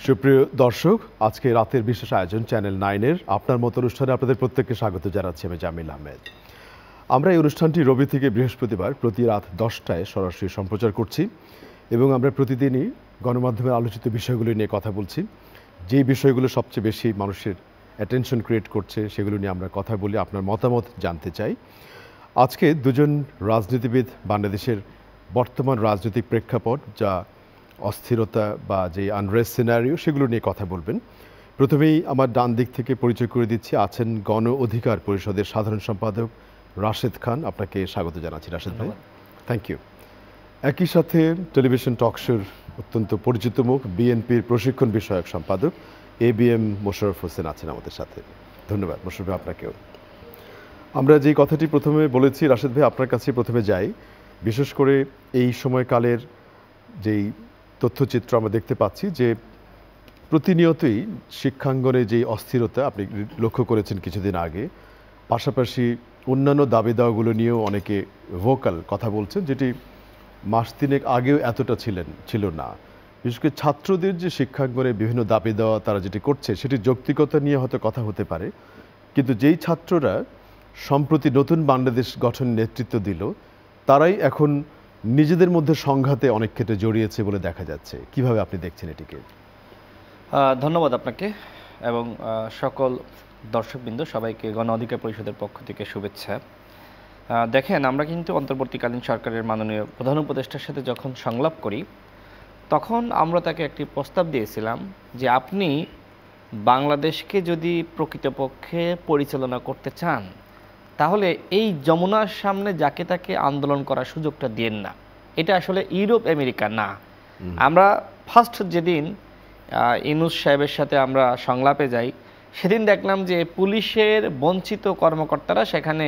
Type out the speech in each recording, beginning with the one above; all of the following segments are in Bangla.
সুপ্রিয় দর্শক, আজকে রাতের বিশেষ আয়োজন চ্যানেল 9-এর আপনার মতো অনুষ্ঠানে আপনাদের প্রত্যেককে স্বাগত জানাচ্ছি আমি জামিল আহমেদ। আমরা এই অনুষ্ঠানটি রবি থেকে বৃহস্পতিবার প্রতি রাত 10টায় সরাসরি সম্প্রচার করছি এবং আমরা প্রতিদিনই গণমাধ্যমের আলোচিত বিষয়গুলো নিয়ে কথা বলছি। যেই বিষয়গুলো সবচেয়ে বেশি মানুষের অ্যাটেনশন ক্রিয়েট করছে সেগুলো নিয়ে আমরা কথা বলি, আপনার মতামত জানতে চাই। আজকে দুজন রাজনীতিবিদ বাংলাদেশের বর্তমান রাজনৈতিক প্রেক্ষাপট, যা অস্থিরতা বা যে আনরেস্ট সিনারিও, সেগুলো নিয়ে কথা বলবেন। প্রথমেই আমার ডান দিক থেকে পরিচয় করে দিচ্ছি, আছেন গণ অধিকার পরিষদের সাধারণ সম্পাদক রাশেদ খান। আপনাকে স্বাগত জানাচ্ছি রাশেদ ভাই। Thank you. একই সাথে টেলিভিশন টকশোর অত্যন্ত পরিচিত মুখ, বিএনপির প্রশিক্ষণ বিষয়ক সম্পাদক ABM মোশাররফ হোসেন আছেন আমাদের সাথে। ধন্যবাদ মোশাররফ ভাই, আপনাকেও। আমরা যে কথাটি প্রথমে বলেছি, রাশেদ ভাই আপনার কাছে প্রথমে যাই। বিশেষ করে এই সময়কালের যেই তথ্যচিত্র আমরা দেখতে পাচ্ছি যে প্রতিনিয়তই শিক্ষাঙ্গনে যেই অস্থিরতা আপনি লক্ষ্য করেছেন কিছুদিন আগে, পাশাপাশি অন্যান্য দাবি দাওয়াগুলো নিয়েও অনেকে ভোকাল কথা বলছেন, যেটি মাস তিনেক আগেও এতটা ছিল না। বিশেষ করে ছাত্রদের যে শিক্ষাঙ্গনে বিভিন্ন দাবি দেওয়া তারা যেটি করছে সেটির যৌক্তিকতা নিয়ে হয়তো কথা হতে পারে, কিন্তু যেই ছাত্ররা সম্প্রতি নতুন বাংলাদেশ গঠন নেতৃত্ব দিল, তারাই এখন নিজেদের মধ্যে সংঘাতে অনেক ক্ষেত্রে জড়িয়েছে বলে দেখা যাচ্ছে। কিভাবে আপনি দেখছেন এটিকে? ধন্যবাদ আপনাকে এবং সকল দর্শকবৃন্দ, সবাইকে গণ অধিকার পরিষদের পক্ষ থেকে শুভেচ্ছা। দেখেন, আমরা কিন্তু অন্তর্বর্তীকালীন সরকারের মাননীয় প্রধান উপদেষ্টার সাথে যখন সংলাপ করি, তখন আমরা তাকে একটি প্রস্তাব দিয়েছিলাম যে আপনি বাংলাদেশকে যদি প্রকৃতপক্ষে পরিচালনা করতে চান, তাহলে এই যমুনার সামনে যাকে তাকে আন্দোলন করার সুযোগটা দিয়েন না। এটা আসলে ইউরোপ আমেরিকা না। আমরা ফার্স্ট যেদিন ইউনূস সাহেবের সাথে আমরা সংলাপে যাই, সেদিন দেখলাম যে পুলিশের বঞ্চিত কর্মকর্তারা সেখানে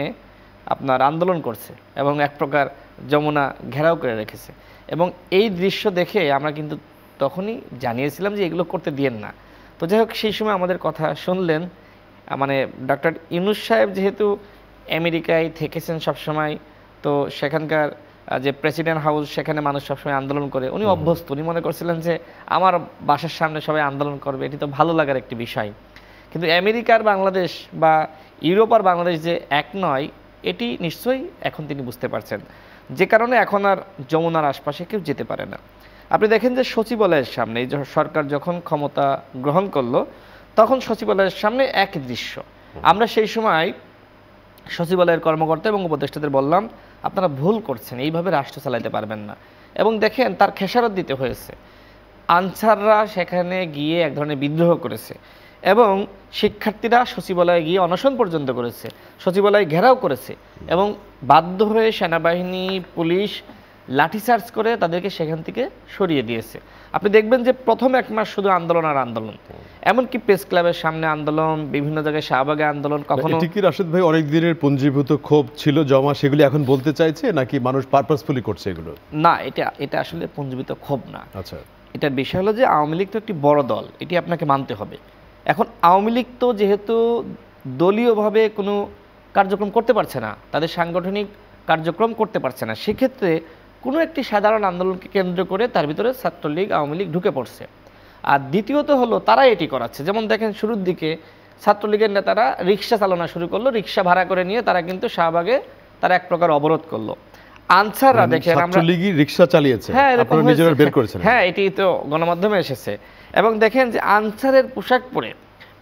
আপনার আন্দোলন করছে এবং এক প্রকার যমুনা ঘেরাও করে রেখেছে। এবং এই দৃশ্য দেখে আমরা কিন্তু তখনই জানিয়েছিলাম যে এগুলো করতে দিয়েন না। তো যাই হোক, সেই সময় আমাদের কথা শুনলেন। মানে ডক্টর ইউনূস সাহেব যেহেতু আমেরিকায় থেকেছেন সবসময়, তো সেখানকার যে প্রেসিডেন্ট হাউস, সেখানে মানুষ সবসময় আন্দোলন করে, উনি অভ্যস্ত। উনি মনে করছিলেন যে আমার বাসার সামনে সবাই আন্দোলন করবে, এটি তো ভালো লাগার একটি বিষয়। কিন্তু আমেরিকার বাংলাদেশ বা ইউরোপ আর বাংলাদেশ যে এক নয়, এটি নিশ্চয়ই এখন তিনি বুঝতে পারছেন, যে কারণে এখন আর যমুনার আশপাশে কেউ যেতে পারে না। আপনি দেখেন যে সচিবালয়ের সামনে এই সরকার যখন ক্ষমতা গ্রহণ করলো, তখন সচিবালয়ের সামনে এক দৃশ্য। আমরা সেই সময় সচিবালয়ের কর্মকর্তা এবং উপদেষ্টাদের বললাম, আপনারা ভুল করছেন, এইভাবে রাষ্ট্র চালাতে পারবেন না। এবং দেখেন, তার খেসারত দিতে হয়েছে। আনসাররা সেখানে গিয়ে এক ধরনের বিদ্রোহ করেছে এবং শিক্ষার্থীরা সচিবালয়ে গিয়ে অনশন পর্যন্ত করেছে, সচিবালয় ঘেরাও করেছে এবং বাধ্য হয়ে সেনাবাহিনী, পুলিশ লাঠিচার্জ করে তাদেরকে সেখান থেকে সরিয়ে দিয়েছে। আপনি দেখবেন যে প্রথম এক মাস শুধু আন্দোলন আর আন্দোলন, এমনকি প্রেস ক্লাবের সামনে আন্দোলন, বিভিন্ন জায়গায় শাহবাগে আন্দোলন। কখনো কি রাশেদ ভাই অনেক দিনের পুঞ্জীভূত ক্ষোভ ছিল জমা, সেগুলি এখন বলতে চাইছে নাকি মানুষ পারপাসফুলি করছে এগুলো? না, এটা আসলে পুঞ্জীভূত ক্ষোভ না। আচ্ছা, এটার বিষয় হলো যে আওয়ামী লীগ তো একটি বড় দল, এটি আপনাকে মানতে হবে। এখন আওয়ামী লীগ তো যেহেতু দলীয়ভাবে কোনো কার্যক্রম করতে পারছে না, তাদের সাংগঠনিক কার্যক্রম করতে পারছে না, সেক্ষেত্রে কোনো একটি সাধারণ আন্দোলনকে কেন্দ্র করে তার ভিতরে ছাত্রলীগ, আওয়ামী লীগ ঢুকে পড়ছে। আর দ্বিতীয়ত হলো, তারা এটি করাচ্ছে। যেমন দেখেন, শুরুর দিকে ছাত্রলীগের নেতারা রিক্সা চালানো শুরু করলো, রিক্সা ভাড়া করে নিয়ে তারা কিন্তু শাহবাগে তারা এক প্রকার অবরোধ করলো। আনসাররা দেখেন, আমরা রিক্সা চালিয়েছে, আপনারা নিজেরা বের করেছেন। হ্যাঁ, এটি তো গণমাধ্যমে এসেছে। এবং দেখেন যে আনসারের পোশাক পরে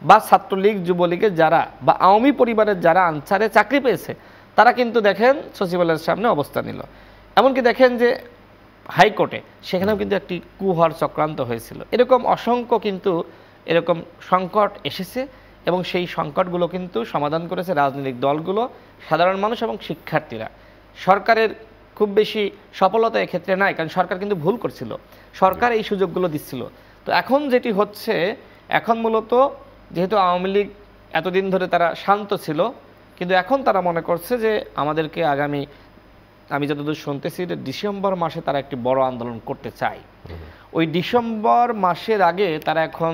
বা ছাত্রলীগ, যুবলীগের যারা বা আওয়ামী পরিবারের যারা আনসারে চাকরি পেয়েছে, তারা কিন্তু দেখেন সচিবালয়ের সামনে অবস্থান নিল। এমনকি দেখেন যে হাইকোর্টে সেখানেও কিন্তু একটি কুহর চক্রান্ত হয়েছিল। এরকম অসংখ্য কিন্তু এরকম সংকট এসেছে এবং সেই সংকটগুলো কিন্তু সমাধান করেছে রাজনৈতিক দলগুলো, সাধারণ মানুষ এবং শিক্ষার্থীরা। সরকারের খুব বেশি সফলতা এক্ষেত্রে নাই, কারণ সরকার কিন্তু ভুল করছিল, সরকার এই সুযোগগুলো দিচ্ছিল। তো এখন যেটি হচ্ছে, এখন মূলত যেহেতু আওয়ামী লীগ এতদিন ধরে তারা শান্ত ছিল, কিন্তু এখন তারা মনে করছে যে আমাদেরকে আগামী, আমি যতদূর শুনতেছি, ডিসেম্বর মাসে তারা একটি বড় আন্দোলন করতে চায়। ওই ডিসেম্বর মাসের আগে তারা এখন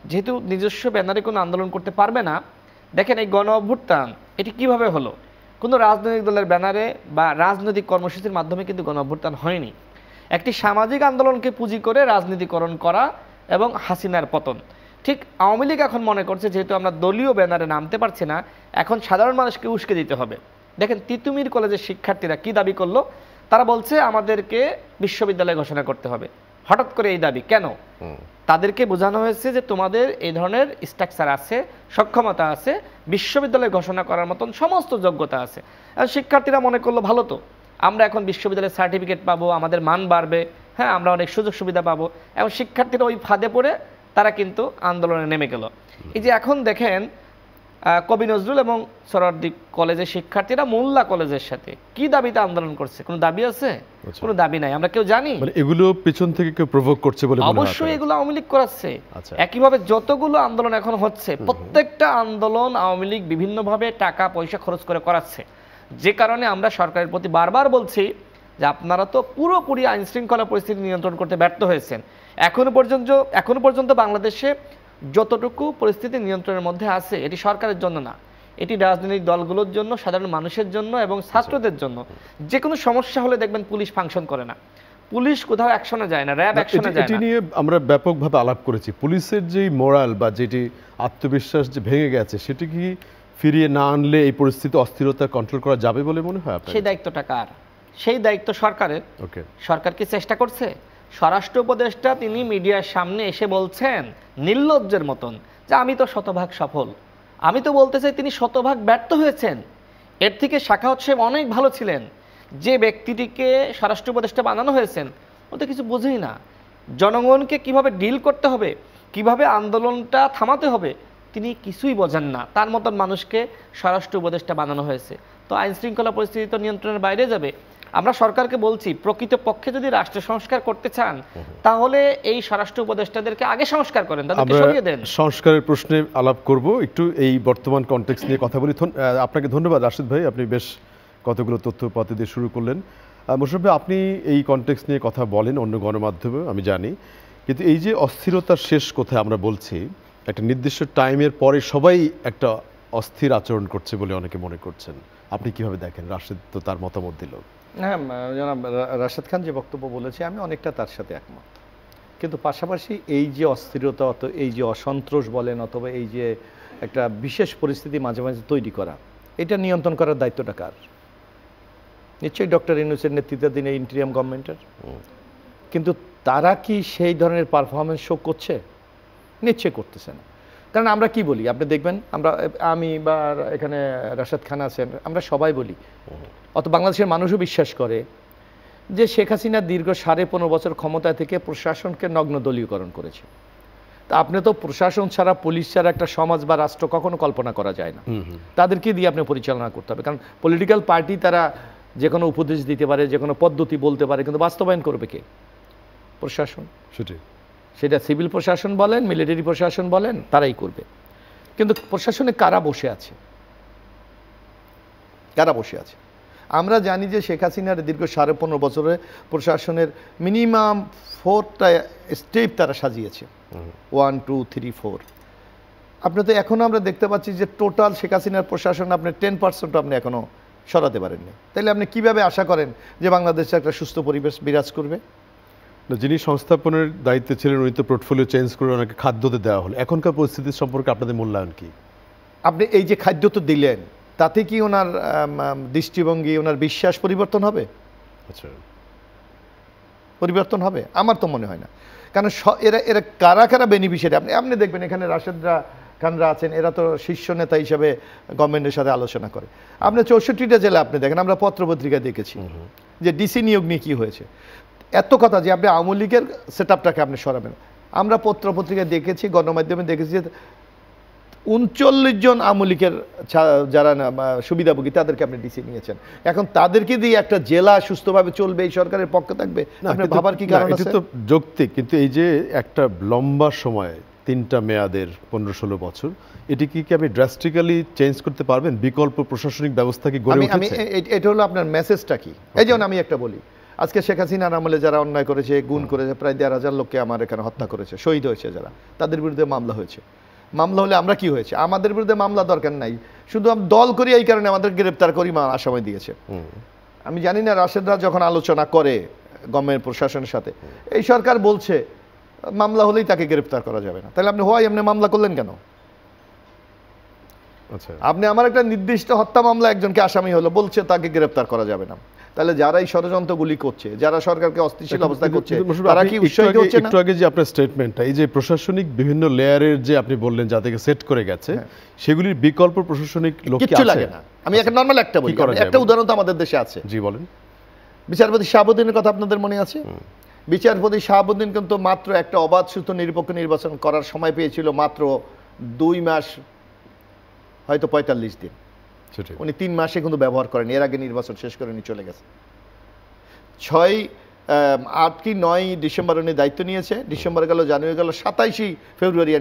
যেহেতু নিজস্ব ব্যানারে কোনো আন্দোলন করতে পারবে না, দেখেন এই গণ অভ্যুত্থান এটি কিভাবে হলো? কোনো রাজনৈতিক দলের ব্যানারে বা রাজনৈতিক কর্মসূচির মাধ্যমে কিন্তু গণ অভ্যুত্থান হয়নি। একটি সামাজিক আন্দোলনকে পুঁজি করে রাজনীতিকরণ করা এবং হাসিনার পতন। ঠিক আওয়ামী লীগ এখন মনে করছে যেহেতু আমরা দলীয় ব্যানারে নামতে পারছি না, এখন সাধারণ মানুষকে উস্কে দিতে হবে। দেখেন তিতুমির কলেজের শিক্ষার্থীরা কি দাবি করলো, তারা বলছে আমাদেরকে বিশ্ববিদ্যালয় ঘোষণা করতে হবে। হঠাৎ করে এই দাবি কেন? তাদেরকে বোঝানো হয়েছে যে তোমাদের এই ধরনের স্ট্রাকচার আছে, সক্ষমতা আছে, বিশ্ববিদ্যালয় ঘোষণা করার মতন সমস্ত যোগ্যতা আছে। আর শিক্ষার্থীরা মনে করলো ভালো তো, আমরা এখন বিশ্ববিদ্যালয়ের সার্টিফিকেট পাবো, আমাদের মান বাড়বে, হ্যাঁ আমরা অনেক সুযোগ সুবিধা পাবো। এবং শিক্ষার্থীরা ওই ফাঁদে পড়ে তারা কিন্তু আন্দোলনে নেমে গেল। এই যে এখন দেখেন কবি নজরুল এবং সোহরাওয়ার্দী কলেজের শিক্ষার্থীরা মোল্লা কলেজের সাথে কি দাবিতে আন্দোলন করছে? কোনো দাবি আছে? কোনো দাবি নাই। আমরা কেউ জানি এগুলো পেছন থেকে কেউ প্রভোক করছে বলে অবশ্যই এগুলো আওয়ামী লীগ করাচ্ছে। একইভাবে যতগুলো আন্দোলন এখন হচ্ছে প্রত্যেকটা আন্দোলন আওয়ামী লীগ বিভিন্নভাবে টাকা পয়সা খরচ করে করাচ্ছে। যে কারণে আমরা সরকারের প্রতি বারবার বলছি যে আপনারা তো পুরোপুরি আইন শৃঙ্খলা পরিস্থিতি নিয়ন্ত্রণ করতে ব্যর্থ হয়েছেন। এখনো পর্যন্ত বাংলাদেশে যতটুকু পরিস্থিতি নিয়ন্ত্রণের মধ্যে আছে এটি সরকারের জন্য না, এটি রাজনৈতিক দলগুলোর জন্য, সাধারণ মানুষের জন্য এবং ছাত্রদের জন্য। যে কোনো সমস্যা হলে দেখবেন পুলিশ ফাংশন করে না, পুলিশ কোথাও অ্যাকশনে যায় না, র্যাব অ্যাকশনে যায় না। এটি নিয়ে আমরা ব্যাপকভাবে আলাপ করেছি। পুলিশের যে মোরাল বা যেটি আত্মবিশ্বাস যে ভেঙে গেছে সেটি কি ফিরিয়ে না আনলে এই পরিস্থিতি অস্থিরতা কন্ট্রোল করা যাবে বলে মনে হয় আপনার? সেই দায়িত্বটা কার? সেই দায়িত্ব সরকারের। সরকার কি চেষ্টা করছে? স্বরাষ্ট্র উপদেষ্টা তিনি মিডিয়ার সামনে এসে বলছেন নির্লজ্জের মতন যে আমি তো শতভাগ সফল। আমি তো বলতে চাই তিনি শতভাগ ব্যর্থ হয়েছেন। এর থেকে সাখাওয়াত সাহেব অনেক ভালো ছিলেন। যে ব্যক্তিটিকে স্বরাষ্ট্র উপদেষ্টা বানানো হয়েছেন ও তো কিছু বোঝেই না। জনগণকে কিভাবে ডিল করতে হবে, কিভাবে আন্দোলনটা থামাতে হবে তিনি কিছুই বোঝেন না। তার মতন মানুষকে স্বরাষ্ট্র উপদেষ্টা বানানো হয়েছে। তো আইন শৃঙ্খলা পরিস্থিতি তো নিয়ন্ত্রণের বাইরে যাবে। আমরা সরকারকে বলছি প্রকৃতপক্ষে যদি রাষ্ট্র সংস্কার করতে চান তাহলে এই স্বরাষ্ট্র উপদেষ্টাদেরকে আগে সংস্কার করেন, তাদেরকে সরিয়ে দেন। সংস্কারের প্রশ্নে আলাপ করব, একটু এই বর্তমান কনটেক্সট নিয়ে কথা বলি। আপনাকে ধন্যবাদ রাশেদ ভাই, আপনি বেশ কতগুলো তথ্যপাতি দিয়ে শুরু করলেন। মোশাররফ ভাই, আপনি এই কনটেক্সট নিয়ে কথা বলেন অন্য গণমাধ্যমে আমি জানি, কিন্তু এই যে অস্থিরতার শেষ কোথায় আমরা বলছি, একটা নির্দিষ্ট টাইমের পরে সবাই একটা অস্থির আচরণ করছে বলে অনেকে মনে করছেন। আপনি কিভাবে দেখেন? রাশেদ তো তার মতামত দিল। হ্যাঁ, জনাব রাশেদ খান যে বক্তব্য বলেছে আমি অনেকটা তার সাথে একমত, কিন্তু পাশাপাশি এই যে অস্থিরতা, এই যে অসন্তোষ বলেন অথবা এই যে একটা বিশেষ পরিস্থিতি মাঝে মাঝে তৈরি করা, এটা নিয়ন্ত্রণ করার দায়িত্বটা কার? নিশ্চয়ই ডক্টর ইউনূসের নেতৃত্বাধীন ইন্টিরিয়াম গভর্নমেন্টের। কিন্তু তারা কি সেই ধরনের পারফরমেন্স শো করছে? নিশ্চয়ই করতেছে না। কারণ আমরা কি বলি আপনি দেখবেন, আমি বা এখানে রাশেদ খান আছেন, আমরা সবাই বলি, অত বাংলাদেশের মানুষও বিশ্বাস করে যে শেখ হাসিনা দীর্ঘ 15.5 বছর ক্ষমতায় থেকে প্রশাসনকে নগ্ন দলীয়করণ করেছে। তা আপনি তো প্রশাসন ছাড়া, পুলিশ ছাড়া একটা সমাজ বা রাষ্ট্র কখনো কল্পনা করা যায় না। তাদেরকে দিয়ে আপনি পরিচালনা করতে হবে, কারণ পলিটিক্যাল পার্টি তারা যে কোনো উপদেশ দিতে পারে, যে কোনো পদ্ধতি বলতে পারে, কিন্তু বাস্তবায়ন করবে কে? প্রশাসন। সেটা সিভিল প্রশাসন বলেন, মিলিটারি প্রশাসন বলেন, তারাই করবে। কিন্তু প্রশাসনে কারা বসে আছে? কারা বসে আছে? আমরা জানি যে শেখ হাসিনার দীর্ঘ 15.5 বছরে প্রশাসনের মিনিমাম 4টা স্টেপ তারা সাজিয়েছে, 1, 2, 3, 4। আপনি তো এখনো আমরা দেখতে পাচ্ছি যে টোটাল শেখ হাসিনার প্রশাসন আপনি 10% আপনি এখনো সরাতে পারেননি। তাইলে আপনি কিভাবে আশা করেন যে বাংলাদেশে একটা সুস্থ পরিবেশ বিরাজ করবে? যিনি সংস্থাপনের দায়িত্বে ছিলেন উনি তো পোর্টফোলিও চেঞ্জ করে ওনাকে খাদ্যতে দেওয়া হলো। এখনকার পরিস্থিতি সম্পর্কে আপনাদের মূল্যায়ন কি? আপনি এই যে খাদ্য তো দিলেন, তাতে কি ওনার দৃষ্টিভঙ্গি, ওনার বিশ্বাস পরিবর্তন হবে? আচ্ছা, পরিবর্তন হবে? আমার তো মনে হয় না। কারণ এরা কারা কারা বেনিফিশিয়ারি আপনি দেখবেন, এখানে রাশেদরা খানরা আছেন, এরা তো শীর্ষ নেতা হিসেবে গভর্নমেন্টের সাথে আলোচনা করে। আপনি 64টা জেলা আপনি দেখেন, আমরা পত্রপত্রিকা দেখেছি যে ডিসি নিয়োগ নিয়ে কী হয়েছে। এত কথা যে আপনি আওয়ামী লীগের সেট আপটাকে আপনি সরাবেন। আমরা পত্রপত্রিকায় দেখেছি, গণমাধ্যমে দেখেছি যে 39 জন আওয়ামী লীগের যারা সুবিধাভোগী তাদেরকে আপনি ডিসি নিয়েছেন। এখন তাদেরকে দিয়ে একটা জেলা সুস্থভাবে চলবে, এই সরকারের পক্ষে থাকবে, আপনি ভাবার কি কারণ আছে? এটা তো যৌক্তিক, কিন্তু এই যে একটা লম্বা সময় 3টা মেয়াদের 15-16 বছর, এটি কি আপনি ড্রাস্টিক্যালি চেঞ্জ করতে পারবেন? বিকল্প প্রশাসনিক ব্যবস্থা কি গড়ে উঠেছে? এটা হলো আপনার মেসেজটা কি? এই যেমন আমি একটা বলি, আজকে শেখ হাসিনার আমলে যারা অন্যায় করেছে, গুণ করেছে, প্রায় 1,500 লোককে আমার এখানে হত্যা করেছে, শহীদ হয়েছে যারা, তাদের বিরুদ্ধে মামলা হয়েছে। মামলা হলে আমরা কি হয়েছে? আমাদের বিরুদ্ধে মামলা দরকার নাই, শুধু আমি দল করি এই কারণে আমাদের গ্রেপ্তার করি আসামি দিয়েছে। আমি জানি না রাশেদরা যখন আলোচনা করে গভর্নমেন্ট প্রশাসনের সাথে, এই সরকার বলছে মামলা হলেই তাকে গ্রেফতার করা যাবে না, তাহলে আপনি এমনি মামলা করলেন কেন? আচ্ছা, আপনি আমার একটা নির্দিষ্ট হত্যা মামলা একজনকে আসামি হলো, বলছে তাকে গ্রেফতার করা যাবে না, তাহলে যারা এই ষড়যন্ত্রগুলি করছে, যারা সরকারকে অস্থিতিশীল অবস্থা করছে, তারা কি উৎসাহিত হচ্ছে না? একটু আগে যে আপনার স্টেটমেন্টটা, এই যে প্রশাসনিক বিভিন্ন লেয়ারের যে আপনি বললেন যাদেরকে সেট করে গেছে, সেগুলির বিকল্প প্রশাসনিক লোক কি কিচ্ছু আছে? লাগে না। আমি একটা নরমাল একটা বলি, একটা উদাহরণ তো আমাদের দেশে আছে। জি বলেন। বিচারপতি শাহাবুদ্দিনের কথা আপনাদের মনে আছে? বিচারপতি শাহাবুদ্দিন কিন্তু মাত্র একটা অবাধ সুষ্ঠু নিরপেক্ষ নির্বাচন করার সময় পেয়েছিল মাত্র 2 মাস, হয়তো 45 দিন। উনি 3 মাসে কিন্তু ব্যবহার করেন, এর আগে নির্বাচন শেষ করে নিয়ে চলে গেছে। 8 কি 9 ডিসেম্বর উনি দায়িত্ব নিয়েছে, ডিসেম্বর গেল, জানুয়ারি গেল, 27 ফেব্রুয়ারি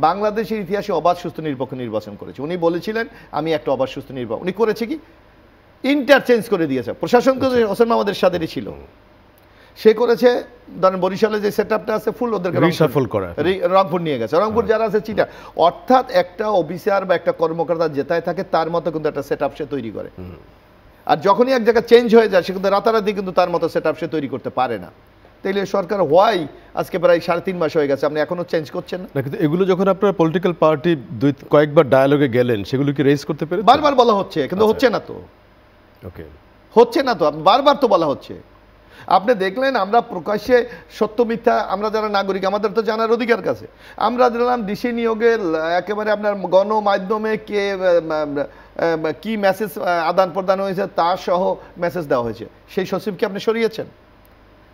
বাংলাদেশের ইতিহাসে অবাধ সুস্থ নিরপেক্ষ নির্বাচন করেছে। উনি বলেছিলেন আমি একটা অবাধ সুস্থ নির্বাচন, উনি করেছে কি ইন্টারচেঞ্জ করে দিয়েছে। প্রশাসন তো হোসেন মাহমুদের সাথেই ছিল, সে করেছে ধরেন বরিশালে যে সেটআপটা আছে ফুল ওদেরকে রিশাফল করা, রংপুর নিয়ে গেছে, রংপুর যারা আছে চিটা, অর্থাৎ একটা অফিসার বা একটা কর্মকর্তা যেটাই থাকে তার মতো কিন্তু একটা সেটআপ সে তৈরি করে। আর যখনই এক জায়গায় চেঞ্জ হয়ে যায় সে কিন্তু রাতারাতি কিন্তু তার মতো সেটআপ সে তৈরি করতে পারে না। তাইলে সরকার আজকে প্রায় 3.5 মাস হয়ে গেছে, আপনি এখনো চেঞ্জ করছেন না? কিন্তু এগুলো যখন আপনার পলিটিক্যাল পার্টি কয়েকবার ডায়ালগে গেলেন, সেগুলো কি রেজ করতে পেরেছেন? বারবার বলা হচ্ছে, কিন্তু হচ্ছে না তো। ওকে, হচ্ছে না তো, বারবার তো বলা হচ্ছে। আপনি দেখলেন আমরা প্রকাশ্যে সত্য মিথ্যা, আমরা যারা নাগরিক আমাদের তো জানার অধিকার কাছে, আমরা দিলাম ডিসি নিয়োগে একেবারে আপনার গণমাধ্যমে কি মেসেজ আদান প্রদান হয়েছে তা সহ মেসেজ দেওয়া হয়েছে। সেই সচিবকে আপনি সরিয়েছেন।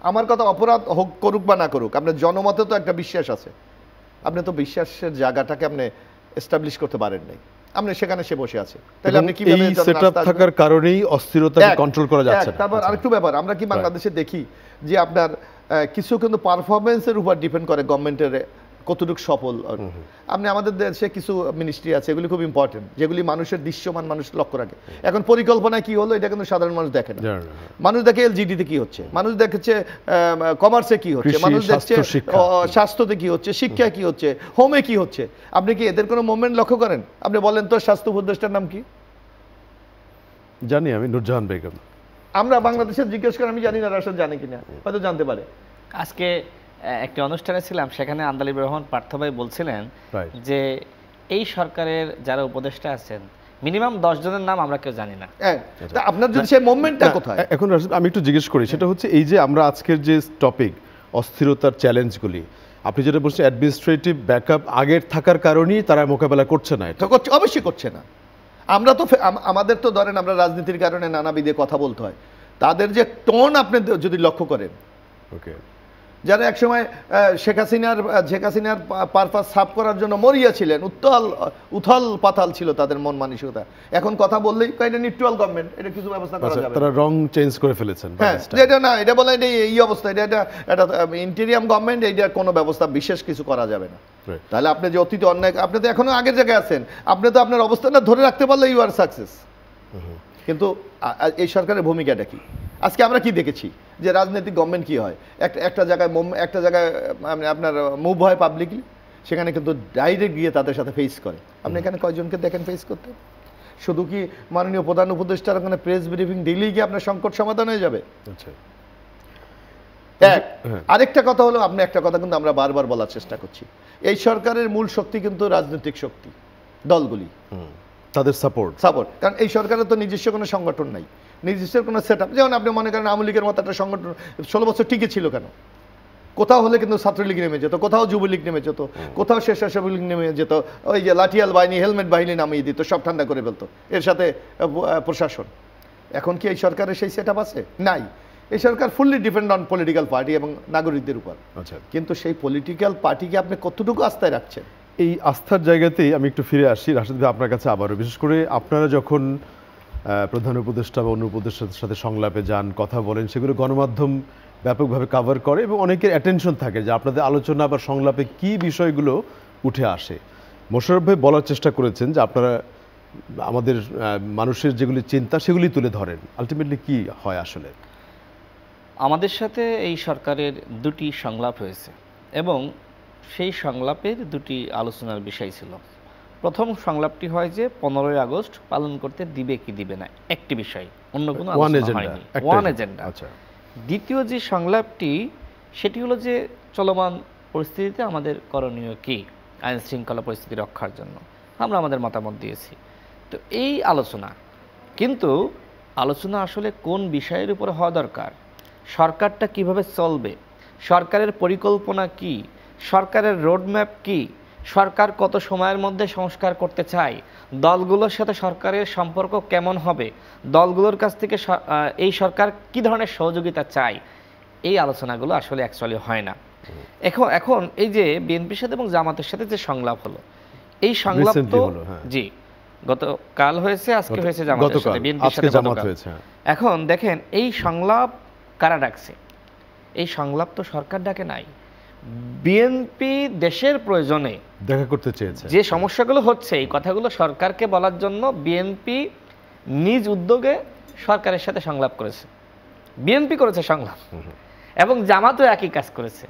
আমার কথা অপরাধ হোক করুক বা না করুক, আপনার জনমতে তো একটা বিশ্বাস আছে, আপনি তো বিশ্বাসের জায়গাটাকে আপনি এস্টাবলিশ করতে পারেন নাই, আপনি সেখানে সে বসে আছে। তাহলে আপনি কিভাবে এই সেটআপ থাকার কারণেই অস্থিরতাকে কন্ট্রোল করা যাচ্ছে না? তারপর আরেকটু ব্যাপার, আমরা কি বাংলাদেশে দেখি যে আপনার কিছু কিন্তু পারফরমেন্সের উপর ডিপেন্ড করে গভর্নমেন্টের কতটুকু সফল। আপনি আমাদের দেশে কিছু মিনিস্ট্রি আছে এগুলি খুব ইম্পর্টেন্ট, যেগুলি মানুষের দৃশ্যমান মানুষ লক্ষ্য রাখে। এখন পরিকল্পনায় কি হলো এটা কিন্তু সাধারণ মানুষ দেখে না। মানুষ দেখে এলজিডিতে কি হচ্ছে, মানুষ দেখছে কমার্সে কি হচ্ছে, মানুষ দেখছে স্বাস্থ্যতে কি হচ্ছে, শিক্ষায় কি হচ্ছে, হোমে কি হচ্ছে। আপনি কি এদের কোনো মুভমেন্ট লক্ষ্য করেন? আপনি বলেন তো স্বাস্থ্য উপদেষ্টার নাম কি? জানি আমি, নূরজাহান বেগম। আমরা বাংলাদেশের জিজ্ঞেস করেন, আমি জানি না রাশাদ জানে কিনা, হয়তো জানতে পারে। আজকে একটি অনুষ্ঠানে ছিলাম, সেখানে আন্দালিব রহমান পার্থ ভাই বলছিলেন যে এই সরকারের যারা উপদেষ্টা আছেন মিনিমাম 10 জনের নাম আমরা কেউ জানি না। আপনার যদি সেই মুভমেন্টটা কোথায়? এখন আমি একটু জিজ্ঞেস করি, সেটা হচ্ছে এই যে আমরা আজকের যে টপিক অস্থিরতার চ্যালেঞ্জগুলি, আপনি যেটা বলছেন অ্যাডমিনিস্ট্রেটিভ ব্যাকআপ আগের থাকার কারণেই তারা মোকাবেলা করছে না, এটা অবশ্যই করছে না। আমরা তো আমাদের তো ধরেন আমরা রাজনীতির কারণে নানাবিধে কথা বলতে হয়, তাদের যে টোন আপনি যদি লক্ষ্য করেন, ওকে, যারা একসময় শেখ হাসিনার পারপাস সাফ করার জন্য মরিয়া ছিলেন, উথল পাতাল ছিল তাদের মন মানসিকতা, এখন কথা বললেই এটা নিউট্রাল গভর্নমেন্ট, এটা কিছু ব্যবস্থা করা যাবে, তারা রং চেঞ্জ করে ফেলেছেন। হ্যাঁ, এটা না, এটা বলে এই অবস্থা, এটা ইন্টেরিয়াম গভর্নমেন্ট, এইটা কোনো ব্যবস্থা বিশেষ কিছু করা যাবে না। তাহলে আপনি যে অতীতে অন্যায়, আপনি তো এখনো আগের জায়গায় আছেন, আপনি তো আপনার অবস্থানটা ধরে রাখতে পারলে ইউ আর সাকসেস। কিন্তু এই সরকারের ভূমিকাটা কি? আজকে আমরা কি দেখেছি যে রাজনৈতিক গভর্নমেন্ট কি হয়, একটা জায়গায় আপনার মুভ হয় পাবলিকলি, সেখানে কিন্তু ডাইরেক্ট গিয়ে তাদের সাথে ফেস করে। আপনি এখানে কয়জনকে দেখেন ফেস করতে? শুধু কি মাননীয় প্রধান উপদেষ্টার ওখানে প্রেস ব্রিফিং দিলেই কি আপনার সংকট সমাধান হয়ে যাবে? আরেকটা কথা হলো, আপনি একটা কথা কিন্তু আমরা বারবার বলার চেষ্টা করছি, এই সরকারের মূল শক্তি কিন্তু রাজনৈতিক শক্তি, দলগুলি, তাদের সাপোর্ট। কারণ এই সরকারের তো নিজস্ব কোনো সংগঠন নাই, নিজস্ব কোনো সেটআপ। যেমন আপনি মনে করেন আওয়ামী লীগের মতো একটা সংগঠন 16 বছর টিকে ছিল কেন? কোথাও হলে কিন্তু ছাত্রলীগ নেমে যেত, কোথাও যুবলীগ নেমে যেত, কোথাও স্বেচ্ছাসেবক নেমে যেত, ওই যে লাঠিয়াল বাহিনী, হেলমেট বাহিনী নামিয়ে দিত, সব ঠান্ডা করে ফেলতো, এর সাথে প্রশাসন। এখন কি এই সরকারের সেই সেটআপ আছে? নাই। এই সরকার fully depend on political party এবং নাগরিকদের উপর। কিন্তু সেই পলিটিক্যাল পার্টিকে আপনি কতটুকু আস্থায় রাখছেন? এই আস্থার জায়গাতেই আমি একটু ফিরে আসি রাশেদ ভাই আপনার কাছে আবারও। বিশেষ করে আপনারা যখন প্রধান উপদেষ্টা বা অন্য উপদেষ্টার সাথে সংলাপে যান, কথা বলেন, সেগুলো গণমাধ্যম ব্যাপকভাবে কভার করে এবং অনেকের অ্যাটেনশন থাকে যে আপনাদের আলোচনা বা সংলাপে কি বিষয়গুলো উঠে আসে। মোশাররফ ভাই বলার চেষ্টা করেছেন যে আপনারা আমাদের মানুষের যেগুলি চিন্তা সেগুলি তুলে ধরেন। আলটিমেটলি কি হয় আসলে? আমাদের সাথে এই সরকারের 2টি সংলাপ হয়েছে এবং সেই সংলাপের 2টি আলোচনার বিষয় ছিল। প্রথম সংলাপটি হয় যে 15ই আগস্ট পালন করতে দিবে কি দিবে না, একটি বিষয়, অন্য কোনো আলোচনা হয়নি, ওয়ান এজেন্ডা। দ্বিতীয় যে সংলাপটি সেটি হলো যে চলমান পরিস্থিতিতে আমাদের করণীয় কী আইন শৃঙ্খলা পরিস্থিতি রক্ষার জন্য, আমরা আমাদের মতামত দিয়েছি। তো এই আলোচনা, কিন্তু আলোচনা আসলে কোন বিষয়ের উপর হওয়া দরকার, সরকারটা কিভাবে চলবে, সরকারের পরিকল্পনা কি, সরকারের রোডম্যাপ কি, সরকার কত সময়ের মধ্যে সংস্কার করতে চায়, দলগুলোর সাথে সরকারের সম্পর্ক কেমন হবে, দলগুলোর কাছ থেকে এই সরকার কি ধরনের সহযোগিতা চায়, এই আলোচনাগুলো আসলে অ্যাকচুয়ালি হয় না। এখন এই যে বিএনপির সাথে এবং জামাতের সাথে যে সংলাপ হলো, এই সংলাপ তো জি গতকাল হয়েছে, আজকে হয়েছে জামাতের সাথে, বিএনপির সাথে গতকাল। এখন দেখেন এই সংলাপ কারা ডাকছে? এই সংলাপ তো সরকার ডাকে নাই। বিএনপি দেশের প্রয়োজনে দেখা করতে চেয়েছে, যে সমস্যাগুলো হচ্ছে এই কথাগুলো সরকারকে বলার জন্য বিএনপি নিজ উদ্যোগে সরকারের সাথে সংলাপ করেছে, বিএনপি করেছে সংলাপ, এবং জামাতও একই কাজ করেছে।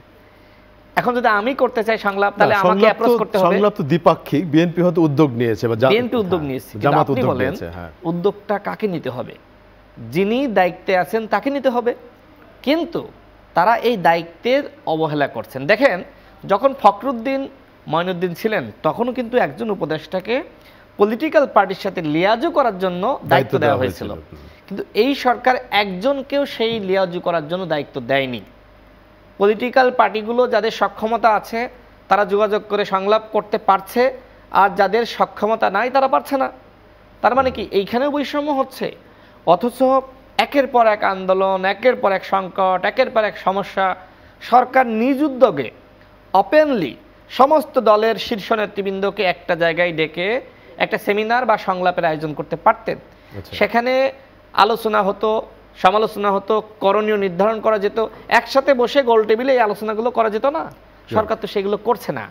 এখন যদি আমি করতে চাই সংলাপ, তাহলে আমাকে অ্যাপ্রোচ করতে হবে। সংলাপ তো দ্বিপাক্ষিক, বিএনপি হয়তো উদ্যোগ নিয়েছে বা বিএনপি উদ্যোগ নিয়েছে, জামাত আপনি বলেন উদ্যোগটা কাকে নিতে হবে? যিনি দায়িত্বে আছেন তাকে নিতে হবে, কিন্তু তারা এই দায়িত্বের অবহেলা করছেন। দেখেন, যখন ফখরুদ্দিন মঈনুদ্দিন ছিলেন তখনও কিন্তু একজন উপদেষ্টাকে পলিটিক্যাল পার্টির সাথে লিয়াজু করার জন্য দায়িত্ব দেওয়া হয়েছিল, কিন্তু এই সরকার একজনকেও সেই লিয়াজু করার জন্য দায়িত্ব দেয়নি। পলিটিক্যাল পার্টিগুলো যাদের সক্ষমতা আছে তারা যোগাযোগ করে সংলাপ করতে পারছে, আর যাদের সক্ষমতা নাই তারা পারছে না। তার মানে কি এইখানেও বৈষম্য হচ্ছে? অথচ একের পর এক আন্দোলন, একের পর এক সংকট, একের পর এক সমস্যা, সরকার নিজ উদ্যোগে ওপেনলি সমস্ত দলের শীর্ষ নেতৃবৃন্দকে একটা জায়গায় ডেকে একটা সেমিনার বা সংলাপের আয়োজন করতে পারতেন। সেখানে আলোচনা হতো, সমালোচনা হতো, করণীয় নির্ধারণ করা যেত, একসাথে বসে গোল টেবিলে এই আলোচনাগুলো করা যেত না? সরকার তো সেগুলো করছে না।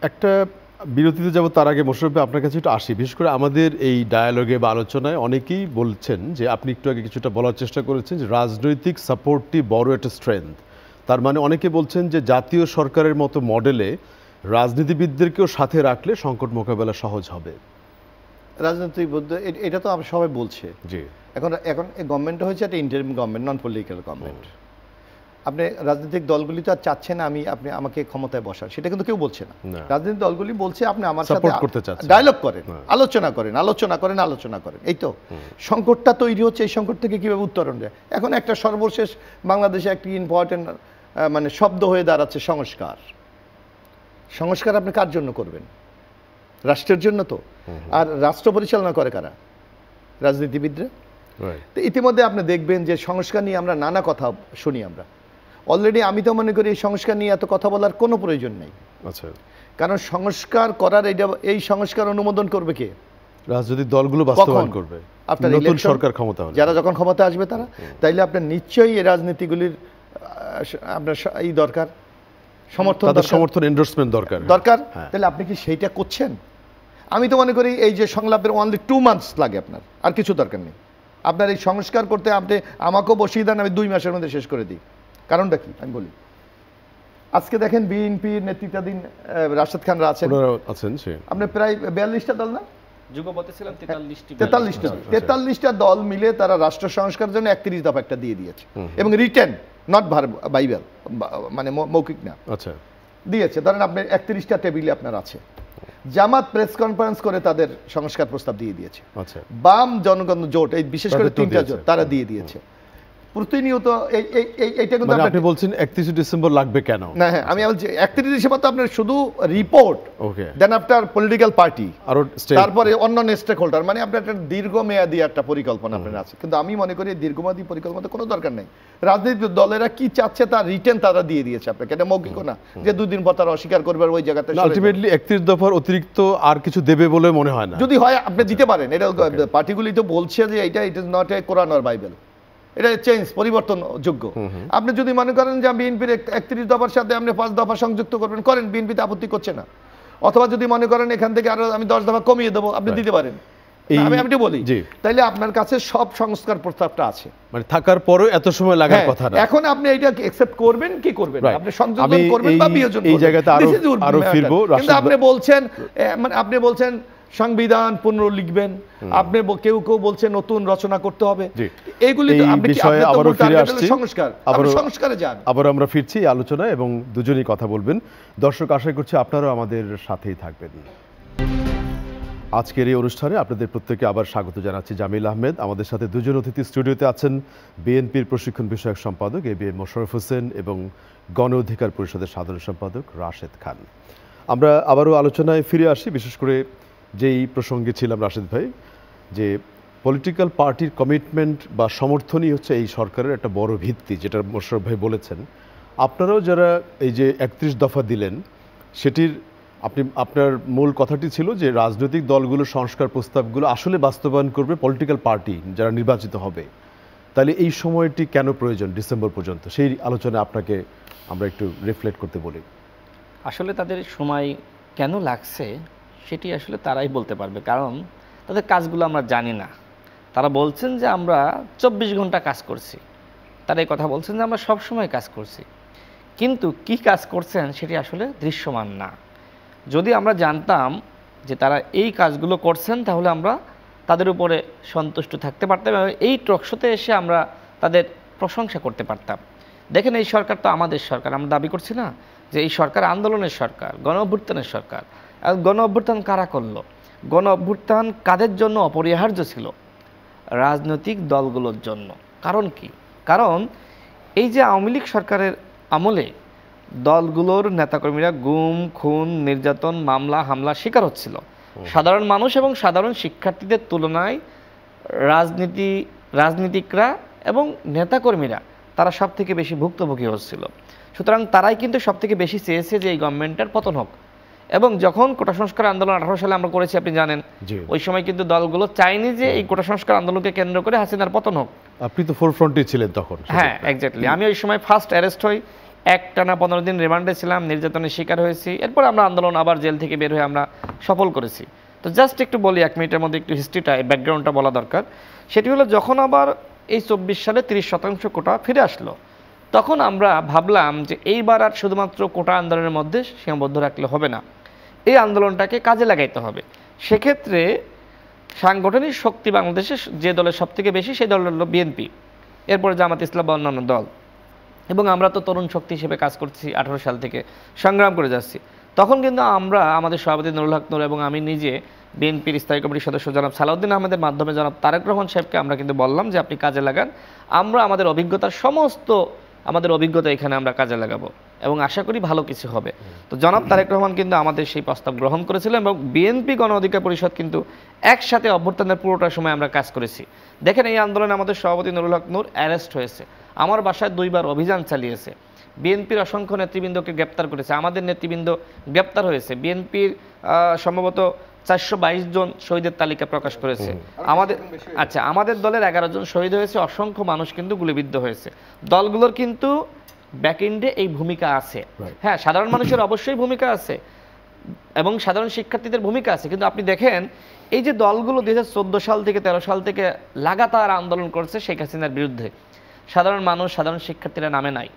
একটা বিরতিতে যাব, তার আগে মোশাররফ ভাই আপনার কাছে একটু আসি। বিশেষ করে আমাদের এই ডায়ালগে বা আলোচনায় অনেকেই বলছেন যে, আপনি একটু আগে কিছুটা বলার চেষ্টা করেছেন যে রাজনৈতিক সাপোর্টটি বড় একটা স্ট্রেংথ। তার মানে অনেকে বলছেন যে জাতীয় সরকারের মতো মডেলে রাজনীতিবিদদেরকেও সাথে রাখলে সংকট মোকাবেলা সহজ হবে। রাজনৈতিক এটা তো আমরা সবাই বলছে। জি, এখন এই গভর্নমেন্টটা হচ্ছে একটা interim government, non political government. আপনি রাজনৈতিক দলগুলি তো আর চাচ্ছে না আপনি আমাকে ক্ষমতায় বসান, সেটা কিন্তু কেউ বলছে না। রাজনৈতিক দলগুলি বলছে আপনি আমার সাথে ডায়লগ করেন, আলোচনা করেন, আলোচনা করেন, আলোচনা করেন। এই তো সংকটটা তৈরি হচ্ছে, এই সংকট থেকে কীভাবে উত্তরণ দেয়। এখন একটা সর্বশেষ বাংলাদেশে একটি ইম্পর্টেন্ট মানে শব্দ হয়ে দাঁড়াচ্ছে সংস্কার। সংস্কার আপনি কার জন্য করবেন? রাষ্ট্রের জন্য তো। আর রাষ্ট্র পরিচালনা করে কারা? রাজনীতিবিদরা। তো ইতিমধ্যে আপনি দেখবেন যে সংস্কার নিয়ে আমরা নানা কথা শুনি। আমরা অলরেডি, আমি তো মনে করি এই সংস্কার নিয়ে এত কথা বলার কোনো প্রয়োজন নেই। আচ্ছা, কারণ সংস্কার করার এই সংস্কার অনুমোদন করবে কে? রাজনৈতিক দলগুলো বাস্তবায়ন করবে আপনার নতুন সরকার ক্ষমতা হলে, যারা যখন ক্ষমতা আসবে তারা। তাইলে আপনার নিশ্চয়ই এই রাজনীতিগুলির আপনার এই দরকার, সমর্থন এন্ডোর্সমেন্ট দরকার। তাহলে আপনি কি সেইটা করছেন? আমি তো মনে করি এই যে সংলাপের অনলি 2 মান্থস লাগে, আপনার আর কিছু দরকার নেই। আপনার এই সংস্কার করতে আপনি আমাকেও বসিয়ে দেন, আমি 2 মাসের মধ্যে শেষ করে দিই। কারণটা কি আমি বলি। আজকে দেখেন বিএনপির নেতৃত্বাধীন রাশেদ খানরা আছেন, আপনি প্রায় 42টা দল না, যুগপথে ছিলাম 43টা দল মিলে তারা রাষ্ট্র সংস্কারের জন্য 31 দফা একটা দিয়ে দিয়েছে, এবং রিটেন, নট বাইবেল, মানে মৌখিক না, আচ্ছা দিয়েছে। ধরেন আপনি 31টা টেবিলে আপনার আছে। জামাত প্রেস কনফারেন্স করে তাদের সংস্কার প্রস্তাব দিয়ে দিয়েছে। আচ্ছা, বাম জনগণ জোট, এই বিশেষ করে 3টা জোট, তারা দিয়ে দিয়েছে। প্রতিনিয়ত এইটা কিন্তু আপনি বলছেন 31 ডিসেম্বর লাগবে কেন? না, হ্যাঁ, আমি বলছি 31 ডিসেম্বর তো আপনার শুধু রিপোর্ট, ওকে, দেন আফটার পলিটিক্যাল পার্টি, আর তারপরে অন্যান্য স্টেক হোল্ডার, মানে আপনার একটা দীর্ঘমেয়াদী একটা পরিকল্পনা আপনার আছে। কিন্তু আমি মনে করি দীর্ঘমেয়াদী পরিকল্পনা কোনো দরকার নেই। রাজনৈতিক দলেরা কি চাচ্ছে তার রিটেন তারা দিয়ে দিয়েছে আপনাকে, এটা মৌখিক না যে 2 দিন পর তারা অস্বীকার করবে ওই জায়গাতে। আলটিমেটলি 31 দফার অতিরিক্ত আর কিছু দেবে বলে মনে হয় না। যদি হয় আপনি দিতে পারেন, এটা পার্টিগুলি তো বলছে যে এটা it is not a Quran or Bible, এটা চেঞ্জ, পরিবর্তন যোগ্য। আপনি যদি মনে করেন যে বিএনপির 31 দফার সাথে আপনি 5 দফা সংযুক্ত করবেন, করেন, বিএনপিতে আপত্তি করছে না। অথবা যদি মনে করেন এখান থেকে আরো আমি 10 দফা কমিয়ে দেবো, আপনি দিতে পারেন। আমি বলি তাইলে আপনার কাছে সব সংস্কার প্রস্তাবটা আছে, মানে থাকার পরেও এত সময় লাগার কথা না। এখন আপনি এটা অ্যাকসেপ্ট করবেন কি করবেন, আপনি সংযোজন করবেন বা বিয়োজন করবেন, এই জায়গাতে আরো ফিরবো। কিন্তু আপনি বলছেন সংবিধান পুনর্লিখবেন, আপনি কেউ কেউ বলছে নতুন রচনা করতে হবে। এইগুলি তো আপনি কি বিষয়ে আবারও ফিরে আসছি, সংস্কারে যান। আবার আমরা ফিরছি এই আলোচনায় এবং দুজনেই কথা বলবেন। দর্শক, আশা করছি আপনারাও আমাদের সাথেই থাকবেন। আজকের এই অনুষ্ঠানে আপনাদের প্রত্যেককে আবার স্বাগত জানাচ্ছি। জামিল আহমেদ, আমাদের সাথে দুজন অতিথি স্টুডিওতে আছেন, বিএনপির প্রশিক্ষণ বিষয়ক সম্পাদক এবিএম মোশাররফ হোসেন এবং গণ অধিকার পরিষদের সাধারণ সম্পাদক রাশেদ খান। আমরা আবারও আলোচনায় ফিরে আসি, বিশেষ করে যেই প্রসঙ্গে ছিলাম রাশেদ ভাই, যে পলিটিক্যাল পার্টির কমিটমেন্ট বা সমর্থনই হচ্ছে এই সরকারের একটা বড় ভিত্তি, যেটা মোশাররফ ভাই বলেছেন। আপনারাও যারা এই যে 31 দফা দিলেন, সেটির আপনার মূল কথাটি ছিল যে রাজনৈতিক দলগুলো সংস্কার প্রস্তাবগুলো আসলে বাস্তবায়ন করবে পলিটিক্যাল পার্টি যারা নির্বাচিত হবে। তাহলে এই সময়টি কেন প্রয়োজন ডিসেম্বর পর্যন্ত, সেই আলোচনায় আপনাকে আমরা একটু রিফ্লেক্ট করতে বলি। আসলে তাদের সময় কেন লাগছে সেটি আসলে তারাই বলতে পারবে, কারণ তাদের কাজগুলো আমরা জানি না। তারা বলছেন যে আমরা 24 ঘন্টা কাজ করছি, তারা এই কথা বলছেন যে আমরা সব সময় কাজ করছি, কিন্তু কি কাজ করছেন সেটি আসলে দৃশ্যমান না। যদি আমরা জানতাম যে তারা এই কাজগুলো করছেন, তাহলে আমরা তাদের উপরে সন্তুষ্ট থাকতে পারতাম এবং এই টকশোতে এসে আমরা তাদের প্রশংসা করতে পারতাম। দেখেন, এই সরকার তো আমাদের সরকার, আমরা দাবি করছি না যে এই সরকার আন্দোলনের সরকার, গণ অভ্যুত্থানের সরকার। গণ অভ্যুত্থান কারা করলো? গণ অভ্যুত্থান কাদের জন্য অপরিহার্য ছিল? রাজনৈতিক দলগুলোর জন্য। কারণ কি? কারণ এই যে আওয়ামী লীগ সরকারের আমলে দলগুলোর নেতাকর্মীরা গুম, খুন, নির্যাতন, মামলা, হামলা শিকার হচ্ছিল। সাধারণ মানুষ এবং সাধারণ শিক্ষার্থীদের তুলনায় রাজনীতিকরা এবং নেতাকর্মীরা তারা সব থেকে বেশি ভুক্তভোগী হচ্ছিল। সুতরাং তারাই কিন্তু সব থেকে বেশি চেয়েছে যে এই গভর্নমেন্টের পতন হোক। এবং যখন কোটা সংস্কার আন্দোলন 18 সালে আমরা করেছি, আপনি জানেন, ওই সময় কিন্তু দলগুলো চায়নি যে এই কোটা সংস্কার আন্দোলনকে কেন্দ্র করে হাসিনার পতন হোক। আপনি তো ফোরফ্রন্টে ছিলেন তখন। হ্যাঁ, এক্স্যাক্টলি। আমি ওই সময় ফার্স্ট অ্যারেস্ট হই, একটানা 15 দিন রিমান্ডে ছিলাম, নির্যাতনের শিকার হয়েছি। এরপর আমরা আন্দোলন আবার জেল থেকে বের হয়ে আমরা সফল করেছি। তো জাস্ট একটু বলি, 1 মিনিটের মধ্যে একটু হিস্ট্রিটা, ব্যাকগ্রাউন্ডটা বলা দরকার। সেটি হলো, যখন আবার এই 24 সালে 30% কোটা ফিরে আসলো, তখন আমরা ভাবলাম যে এইবার আর শুধুমাত্র কোটা আন্দোলনের মধ্যে সীমাবদ্ধ রাখলে হবে না, এই আন্দোলনটাকে কাজে লাগাইতে হবে। সেক্ষেত্রে সাংগঠনিক শক্তি বাংলাদেশে যে দলের সব থেকে বেশি, সেই দল হলো বিএনপি, এরপরে জামাত ইসলাম বা অন্যান্য দল। এবং আমরা তো তরুণ শক্তি হিসেবে কাজ করছি, 18 সাল থেকে সংগ্রাম করে যাচ্ছি। তখন কিন্তু আমরা, আমাদের সভাপতি নুরুল হক নূর এবং আমি নিজে, বিএনপির স্থায়ী কমিটির সদস্য জনাব সালাউদ্দিন আহমেদের মাধ্যমে জনাব তারেক রহমান সাহেবকে আমরা কিন্তু বললাম যে আপনি কাজে লাগান, আমরা আমাদের অভিজ্ঞতা এখানে আমরা কাজে লাগাবো এবং আশা করি ভালো কিছু হবে। তো জনাব তারেক রহমান কিন্তু আমাদের সেই প্রস্তাব গ্রহণ করেছিলেন এবং বিএনপি গণ অধিকার পরিষদ কিন্তু একসাথে অভ্যুত্থানের পুরোটা সময় আমরা কাজ করেছি। দেখেন, এই আন্দোলনে আমাদের সভাপতি নুরুল হক নূর অ্যারেস্ট হয়েছে, আমার বাসায় 2 বার অভিযান চালিয়েছে, বিএনপির অসংখ্য নেতৃবৃন্দকে গ্রেপ্তার করেছে, আমাদের নেতৃবৃন্দ গ্রেপ্তার হয়েছে, বিএনপির সম্ভবত 422 জন শহীদের তালিকা প্রকাশ করেছে। আমাদের দলের 11 জন শহীদ হয়েছে, অসংখ্য মানুষ কিন্তু গুলিবিদ্ধ হয়েছে। দলগুলোর কিন্তু ব্যাকএন্ডে এই ভূমিকা আছে। হ্যাঁ, সাধারণ মানুষের অবশ্যই ভূমিকা আছে এবং সাধারণ শিক্ষার্থীদের ভূমিকা আছে, কিন্তু আপনি দেখেন এই যে দলগুলো 2014 সাল থেকে 13 সাল থেকে লাগাতার আন্দোলন করছে শেখ হাসিনার বিরুদ্ধে, সাধারণ মানুষ, সাধারণ শিক্ষার্থীরা নামে নাই।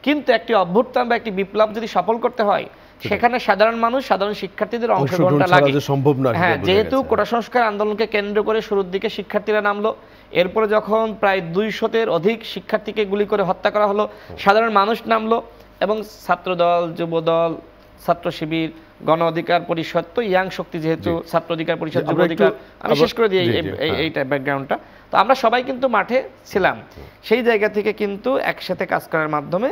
কিন্তু একটি অভ্যুত্থান বা একটি বিপ্লব যদি সফল করতে হয়, সেখানে সাধারণ মানুষ, সাধারণ শিক্ষার্থীদের অংশগ্রহণটা লাগে। হ্যাঁ, যেহেতু কোটা সংস্কার আন্দোলনকে কেন্দ্র করে শুরুর দিকে শিক্ষার্থীরা নামলো, এরপরে যখন প্রায় 200-এর অধিক শিক্ষার্থীকে গুলি করে হত্যা করা হলো, সাধারণ মানুষ নামলো এবং ছাত্রদল, যুবদল, ছাত্র শিবির, গণ অধিকার পরিষদ, তো ইয়াং শক্তি যেহেতু ছাত্র অধিকার পরিষদ, যুব অধিকার, আমি শেষ করে দিই এইটা ব্যাকগ্রাউন্ডটা। তো আমরা সবাই কিন্তু মাঠে ছিলাম, সেই জায়গা থেকে কিন্তু একসাথে কাজ করার মাধ্যমে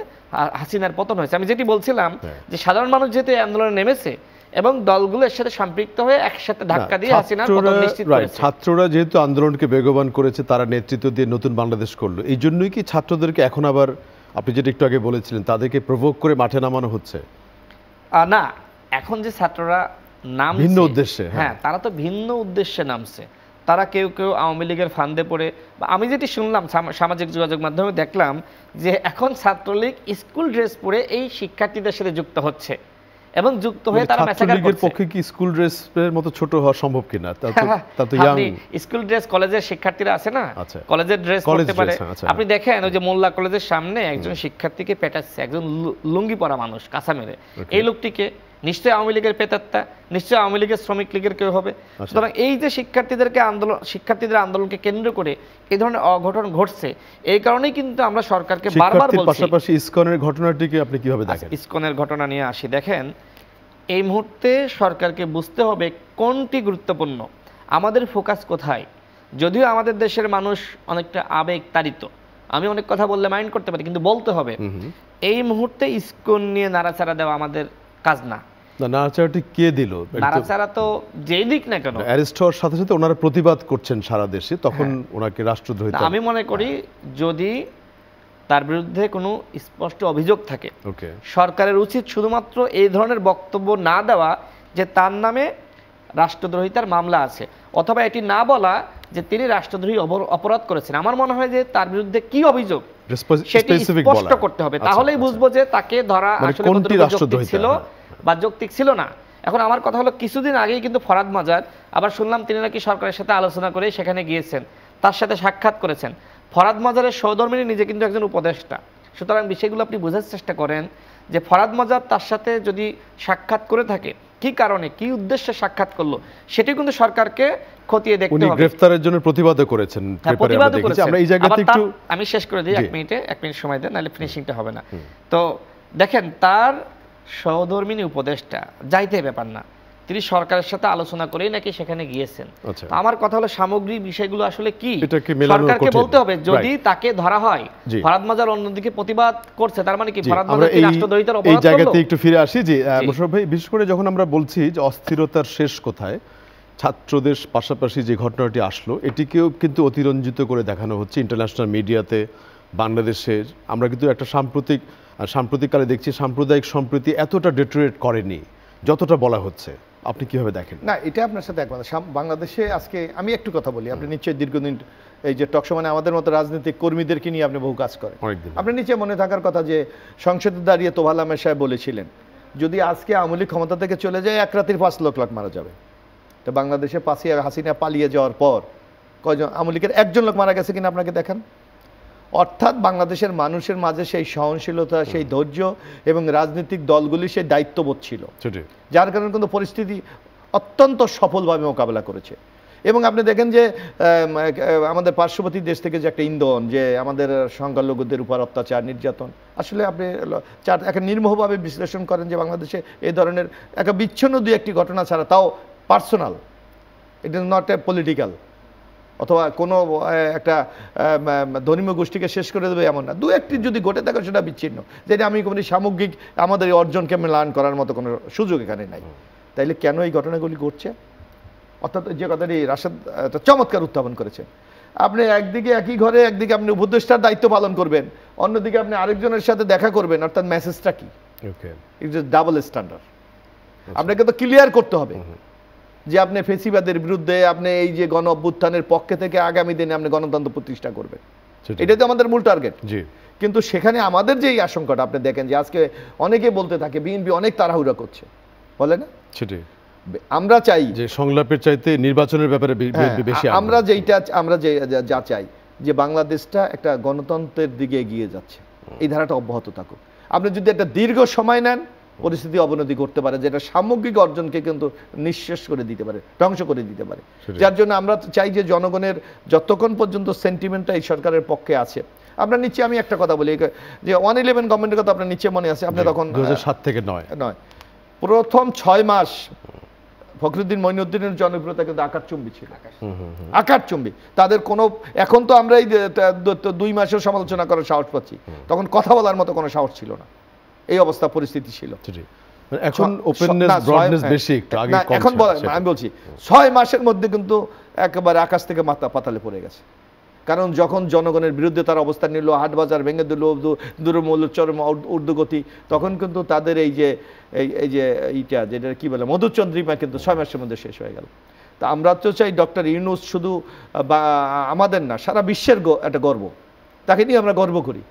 হাসিনার পতন হয়েছে। আমি যেটি বলছিলাম যে সাধারণ মানুষ যেহেতু এই আন্দোলনে নেমেছে এবং দলগুলো এর সাথে সম্পৃক্ত হয়ে একসাথে ধাক্কা দিয়ে হাসিনার পতন নিশ্চিত করেছে। ছাত্ররা যেহেতু আন্দোলনকে বেগবান করেছে, তারা নেতৃত্ব দিয়ে নতুন বাংলাদেশ করলো, এই জন্যই কি ছাত্রদেরকে এখন আবার, আপনি যেটা একটু আগে বলেছিলেন, তাদেরকে প্রভোগ করে মাঠে নামানো হচ্ছে? না, এখন যে ছাত্ররা নামছে ভিন্ন উদ্দেশ্যে, হ্যাঁ, তারা তো ভিন্ন উদ্দেশ্যে নামছে। তারা কেউ আওয়ামী লীগের ফান্দে পড়ে, আমি যেটি শুনলাম সামাজিক যোগাযোগ মাধ্যমে দেখলাম যে এখন ছাত্রলীগ স্কুল ড্রেস পরে এই শিক্ষার্থীদের সাথে যুক্ত হচ্ছে এবং যুক্ত হয়ে তারা ম্যাসাকার করছে। ছাত্রলীগের পক্ষে কি স্কুল ড্রেসের মতো ছোট হওয়া সম্ভব কিনা? তা তো ইয়াং স্কুল ড্রেস, কলেজের শিক্ষার্থীরা আছে না, কলেজের ড্রেস পরতে পারে। আপনি দেখেন ওই যে মোল্লা কলেজের সামনে একজন শিক্ষার্থীকে পেটাচ্ছে একজন লুঙ্গি পরা মানুষ কাঁচা মেরে, এই লোকটিকে নিশ্চয়ই আওয়ামী লীগের পেতাত্তা, নিশ্চয়ই আওয়ামী লীগের শ্রমিক লীগের কেউ হবে। সুতরাং এই যে শিক্ষার্থীদের আন্দোলনকে কেন্দ্র করে এই ধরনের অঘটন ঘটছে, এই কারণেই কিন্তু আমরা সরকারকে বারবার বলছি। পাশাপাশি ইসকনের ঘটনাটিকে আপনি কিভাবে দেখেন? ইসকনের ঘটনা নিয়ে আসি। দেখেন, এই মুহূর্তে সরকারকে বুঝতে হবে কোনটি গুরুত্বপূর্ণ, আমাদের ফোকাস কোথায়। যদিও আমাদের দেশের মানুষ অনেকটা আবেগ তাড়িত, আমি অনেক কথা বললে মাইন্ড করতে পারি, কিন্তু বলতে হবে এই মুহূর্তে ইসকন নিয়ে নাড়াচাড়া দেওয়া আমাদের কাজ না। নাড়াচাড়াটি কে দিল? নাড়াচাড়া তো যেই দিক না কেন, অ্যারেস্ট হওয়ার সাথে সাথে ওনারা প্রতিবাদ করছেন সারা দেশে, তখন ওনাকে রাষ্ট্রদ্রোহী। আমি মনে করি যদি তার বিরুদ্ধে কোনো স্পষ্ট অভিযোগ থাকে, সরকারের উচিত শুধুমাত্র এই ধরনের বক্তব্য না দেওয়া যে তার নামে রাষ্ট্রদ্রোহিতার মামলা আছে, অথবা এটি না বলা যে তিনি রাষ্ট্রদ্রোহী অপরাধ করেছেন। আমার মনে হয় যে তার বিরুদ্ধে কি অভিযোগ সেটি স্পষ্ট করতে হবে, তাহলেই বুঝবো যে তাকে ধরা আসলে যৌক্তিক ছিল বা যৌক্তিক ছিল না। এখন আমার কথা হলো, কিছুদিন আগেই কিন্তু ফরহাদ মাজার, আবার শুনলাম তিনি নাকি সরকারের সাথে আলোচনা করে সেখানে গিয়েছেন, তার সাথে সাক্ষাৎ করেছেন। ফরহাদ মাজারের সহধর্মিণী নিজে কিন্তু একজন উপদেষ্টা। সুতরাং বিষয়গুলো আপনি বোঝার চেষ্টা করেন যে ফরহাদ মাজার তার সাথে যদি সাক্ষাৎ করে থাকে, কি কারণে, কি উদ্দেশ্যে সাক্ষাৎ করলো, সেটি কিন্তু সরকারকে খতিয়ে দেখতে হবে। গ্রেফতারের জন্য প্রতিবাদও করেছেন। আমরা এই জায়গাতে একটু আমি শেষ করে দিই, 1 মিনিট সময় দেন, নাহলে ফিনিশিংটা হবে না। তো দেখেন, তার সহধর্মিণী উপদেষ্টা যাইতে ব্যাপার না, তিনি সরকারের সাথে আলোচনা করেই নাকি সেখানে গিয়েছেন। আমার কথা হলো, সামগ্রিক বিষয়গুলো আসলে কি সরকারকে বলতে হবে। যদি তাকে ধরা হয়, ফরহাদ মাজার অন্যদিকে প্রতিবাদ করছে, তার মানে কি ফরহাদ মাজার কি রাষ্ট্রদ্রোহিতার অপরাধ করলো? এই জায়গাতে একটু ফিরে আসি যে মোশাররফ ভাই, বিশেষ করে যখন আমরা বলছি যে অস্থিরতার শেষ কোথায়, ছাত্রদের পাশাপাশি যে ঘটনাটি আসলো, এটিকেও কিন্তু অতিরঞ্জিত করে দেখানো হচ্ছে ইন্টারন্যাশনাল মিডিয়াতে। বাংলাদেশের আমরা কিন্তু একটা সাম্প্রতিককালে দেখছি সাম্প্রদায়িক সম্প্রীতি এতটা ডেটোরেট করেনি যতটা বলা হচ্ছে। আপনি কিভাবে দেখেন? না, এটা আপনার সাথে একমত। বাংলাদেশে আজকে আমি একটু কথা বলি, আপনি নিশ্চয়ই দীর্ঘদিন এই যে টকশো মানে আমাদের মতো রাজনৈতিক কর্মীদেরকে নিয়ে আপনি বহু কাজ করেন। আপনি নিশ্চয়ই মনে থাকার কথা যে সংসদে দাঁড়িয়ে তোফাল আহমেদ সাহেব বলেছিলেন, যদি আজকে আওয়ামী লীগ ক্ষমতা থেকে চলে যায়, 1 রাতের 5 লাখ মারা যাবে। তো বাংলাদেশে হাসিনা পালিয়ে যাওয়ার পর কয়জন আওয়ামী লীগের 1জন লোক মারা গেছে কিনা আপনাকে দেখান। অর্থাৎ বাংলাদেশের মানুষের মাঝে সেই সহনশীলতা, সেই ধৈর্য এবং রাজনৈতিক দলগুলির সেই দায়িত্ববোধ ছিল, যার কারণে কিন্তু পরিস্থিতি অত্যন্ত সফলভাবে মোকাবেলা করেছে। এবং আপনি দেখেন যে আমাদের পার্শ্ববর্তী দেশ থেকে যে একটা ইন্ধন, যে আমাদের সংখ্যালঘুদের উপর অত্যাচার, নির্যাতন, আসলে আপনি একটা নির্মোহভাবে বিশ্লেষণ করেন যে বাংলাদেশে এই ধরনের একটা বিচ্ছিন্ন 2-1টি ঘটনা ছাড়া, তাও personal, it is not a political, অথবা কোনো একটা ধর্মীয় গোষ্ঠীকে শেষ করে দেবে এমন না, 2-1টি যদি ঘটে থাকে সেটা বিচ্ছিন্ন, যেটা আমি কোনো সামগ্রিক আমাদের এই অর্জনকে ম্লান করার মতো কোনো সুযোগ এখানে নাই। তাইলে কেন এই ঘটনাগুলি ঘটছে? অর্থাৎ যে কথাটি রাশেদ চমৎকার উত্থাপন করেছেন, আপনি একদিকে একই ঘরে একদিকে আপনি উপদেষ্টার দায়িত্ব পালন করবেন, অন্যদিকে আপনি আরেকজনের সাথে দেখা করবেন, অর্থাৎ মেসেজটা কি? It's a double standard. আপনাকে তো ক্লিয়ার করতে হবে যে আপনি ফেসিবাদের বিরুদ্ধে, আপনি এই যে গণ অভ্যুত্থানের পক্ষে থেকে আগামী দিনে আপনি গণতন্ত্র প্রতিষ্ঠা করবেন, এটাই তো আমাদের মূল টার্গেট। কিন্তু সেখানে আমাদের যে এই আশঙ্কাটা, আপনি দেখেন যে আজকে অনেকে বলতে থাকে বিএনপি অনেক তাড়াহুড়া করছে, বলে না? সেটাই আমরা চাই যে সংলাপের চাইতে নির্বাচনের ব্যাপারে বেশি, আমরা যা চাই যে বাংলাদেশটা একটা গণতন্ত্রের দিকে এগিয়ে যাচ্ছে, এই ধারাটা অব্যাহত থাকুক। আপনি যদি একটা দীর্ঘ সময় নেন, পরিস্থিতি অবনতি করতে পারে, যেটা সামগ্রিক অর্জনকে কিন্তু নিঃশেষ করে দিতে পারে, ধ্বংস করে দিতে পারে। যার জন্য আমরা চাই যে জনগণের যতক্ষণ পর্যন্ত সেন্টিমেন্টটা এই সরকারের পক্ষে আছে, আপনার নিচে আমি একটা কথা বলি যে 111 গভর্নমেন্টের কথা আপনার নিচে মনে আছে, আপনি তখন 2007 থেকে নয় প্রথম 6 মাস ফখরুদ্দিন মঈনুদ্দিনের জনপ্রিয়তা কিন্তু আকাশচুম্বী ছিল, আকাশচুম্বী। তাদের কোনো, এখন তো আমরা এই 2 মাসের সমালোচনা করার সাহস পাচ্ছি, তখন কথা বলার মতো কোনো সাহস ছিল না, এই অবস্থা পরিস্থিতি ছিল। এখন ওপেননেস ব্রডনেস বেশি, একটু আগে কম ছিল। এখন আমি বলছি 6 মাসের মধ্যে কিন্তু একেবারে আকাশ থেকে মাথা পাতালে পড়ে গেছে। কারণ যখন জনগণের বিরুদ্ধে তার অবস্থান নিল, হাট বাজার ভেঙে দিল, দুর্মূল্য চরম ঊর্ধ্বগতি, তখন কিন্তু তাদের এই যে এইটা যেটা কি বলে মধুচন্দ্রিমা কিন্তু 6 মাসের মধ্যে শেষ হয়ে গেল। তা আমরা তো চাই ডক্টর ইউনূস শুধু আমাদের না, সারা বিশ্বের একটা গর্ব, তাকে নিয়ে আমরা গর্ব করি।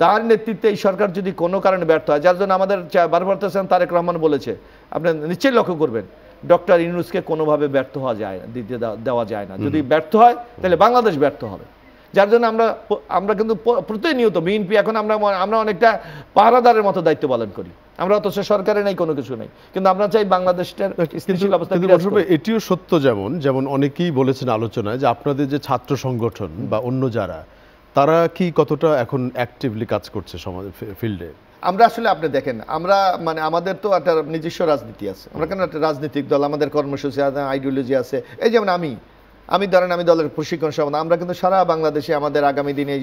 তার নেতৃত্বে এই সরকার যদি কোনো কারণে ব্যর্থ হয়, যার জন্য আমাদের বারবার তারেক রহমান বলেছে, আপনি নিশ্চয়ই লক্ষ্য করবেন, ডক্টর ইউনূসকে কোনোভাবে ব্যর্থ হওয়া যায় না, দেওয়া যায় না। যদি ব্যর্থ হয় তাহলে বাংলাদেশ ব্যর্থ হবে। যার জন্য আমরা কিন্তু প্রতিনিয়ত বিএনপি এখন আমরা অনেকটা পাহারাদারের মতো দায়িত্ব পালন করি। আমরা অথচ সরকারে নাই, কোনো কিছু নেই, কিন্তু আমরা চাই বাংলাদেশটার স্থিতিশীল অবস্থা বিরাজ করুক। এটিও সত্য, যেমন অনেকেই বলেছেন আলোচনায় যে আপনাদের যে ছাত্র সংগঠন বা অন্য যারা, তারা কি কতটা এখন অ্যাক্টিভলি কাজ করছে সমাজ ফিল্ডে? আমরা আসলে আপনি দেখেন, আমরা মানে আমাদের তো একটা নিজস্ব রাজনীতি আছে, আমরা কেন একটা রাজনৈতিক দল, আমাদের কর্মসূচি আছে, আইডিওলজি আছে। এই যেমন আমি ধরেন আমি দলের প্রশিক্ষণ সমাধান, আমরা কিন্তু সারা বাংলাদেশে আমাদের আগামী দিনে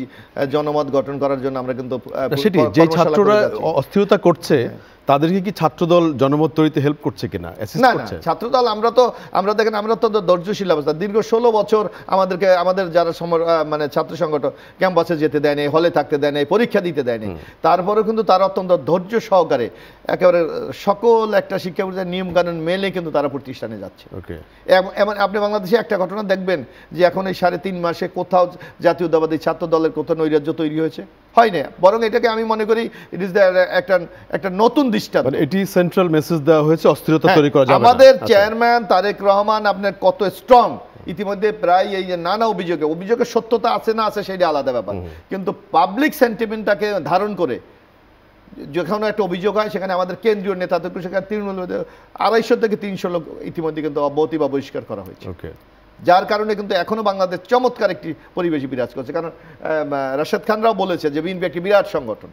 জনমত গঠন করার জন্য আমরা কিন্তু সেটি যে ছাত্ররা অস্থিরতা করছে তাদেরকে কি ছাত্রদল জনমত তৈরিতে হেল্প করছে কিনা? না না, ছাত্রদল আমরা দেখেন, আমরা তো ধৈর্যশীল অবস্থা, দীর্ঘ 16 বছর আমাদের যারা মানে ছাত্র সংগঠন ক্যাম্পাসে যেতে দেয় নাই, হলে থাকতে দেয় নাই, পরীক্ষা দিতে দেয় নাই, তারপরেও কিন্তু তারা অত্যন্ত ধৈর্য সহকারে একেবারে সকল একটা শিক্ষা প্রতিষ্ঠানের নিয়ম কানুন মেনে কিন্তু তারা প্রতিষ্ঠানে যাচ্ছে। এমন আপনি বাংলাদেশে একটা ঘটনা দেখবেন যে এখন এই 3.5 মাসে কোথাও জাতীয়তাবাদী ছাত্র দলের কোথাও নৈরাজ্য তৈরি হয়েছে? হয় না, বরং এটাকে আমি মনে করি ইট ইজ একটা নতুন দৃষ্টান্ত। এটি সেন্ট্রাল মেসেজ দেওয়া হয়েছে, অস্থিরতা তৈরি করা যাবে না। আমাদের চেয়ারম্যান তারেক রহমান আপনার কত স্ট্রং, ইতিমধ্যে প্রায় এই যে নানা অভিযোগের সত্যতা আছে না আছে সেটা আলাদা ব্যাপার, কিন্তু পাবলিক সেন্টিমেন্টটাকে ধারণ করে যেখানে একটা অভিযোগ হয় সেখানে আমাদের কেন্দ্রীয় নেতা থেকে সেখানে তৃণমূল 250 থেকে 300 লোক ইতিমধ্যে কিন্তু অব্যাহতি বা বহিষ্কার করা হয়েছে, যার কারণে কিন্তু এখনো বাংলাদেশ চমৎকার একটি পরিবেশ বিরাজ করছে। কারণ রাশেদ খানরাও বলেছে যে বিএনপি একটি বিরাট সংগঠন,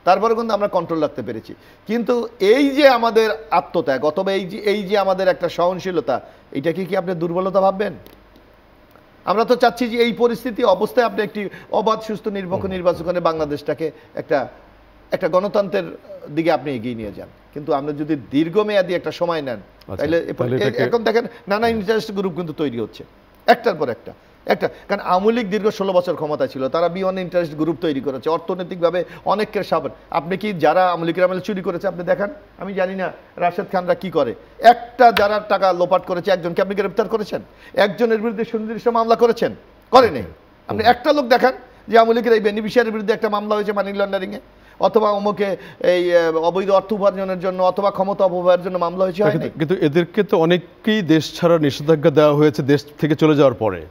তারপরে কিন্তু আমরা কন্ট্রোল রাখতে পেরেছি। কিন্তু এই যে আমাদের আত্মত্যাগ অথবা এই যে আমাদের একটা সহনশীলতা, এটাকে কি আপনি দুর্বলতা ভাববেন? আমরা তো চাচ্ছি যে এই পরিস্থিতি অবস্থায় আপনি একটি অবাধ সুস্থ নিরপেক্ষ নির্বাচন করে বাংলাদেশটাকে একটা গণতন্ত্রের দিকে আপনি এগিয়ে নিয়ে যান। কিন্তু আমরা যদি দীর্ঘমেয়াদী একটা সময় নেন, তাহলে এখন দেখেন নানা ইন্টারেস্ট গ্রুপ কিন্তু তৈরি হচ্ছে একটার পর একটা। কারণ আওয়ামী লীগ দীর্ঘ 16 বছর ক্ষমতা ছিল, তারা বিয়ন্ড ইন্টারেস্ট গ্রুপ তৈরি করেছে, অর্থনৈতিকভাবে অনেককে সাবধান। আপনি কি যারা আওয়ামী লীগের আমলে চুরি করেছে আপনি দেখান, আমি জানি না রাশেদ খানরা কি করে, একটা যারা টাকা লোপাট করেছে একজনকে আপনি গ্রেপ্তার করেছেন, একজনের বিরুদ্ধে সুনির্দিষ্ট মামলা করেছেন? করেনি। আপনি একটা লোক দেখান যে আওয়ামী লীগের এই বেনিফিশিয়ারির বিরুদ্ধে একটা মামলা হয়েছে মানি লন্ডারিং এ, অথবা অমুকে এই অবৈধ অর্থ উপার্জনের জন্য অথবা ক্ষমতা অপব্যয়ের জন্য মামলা হয়েছে? কিন্তু এদেরকে তো অনেককেই দেশ ছাড়া নিষেধাজ্ঞা দেওয়া হয়েছে দেশ থেকে চলে যাওয়ার পরে।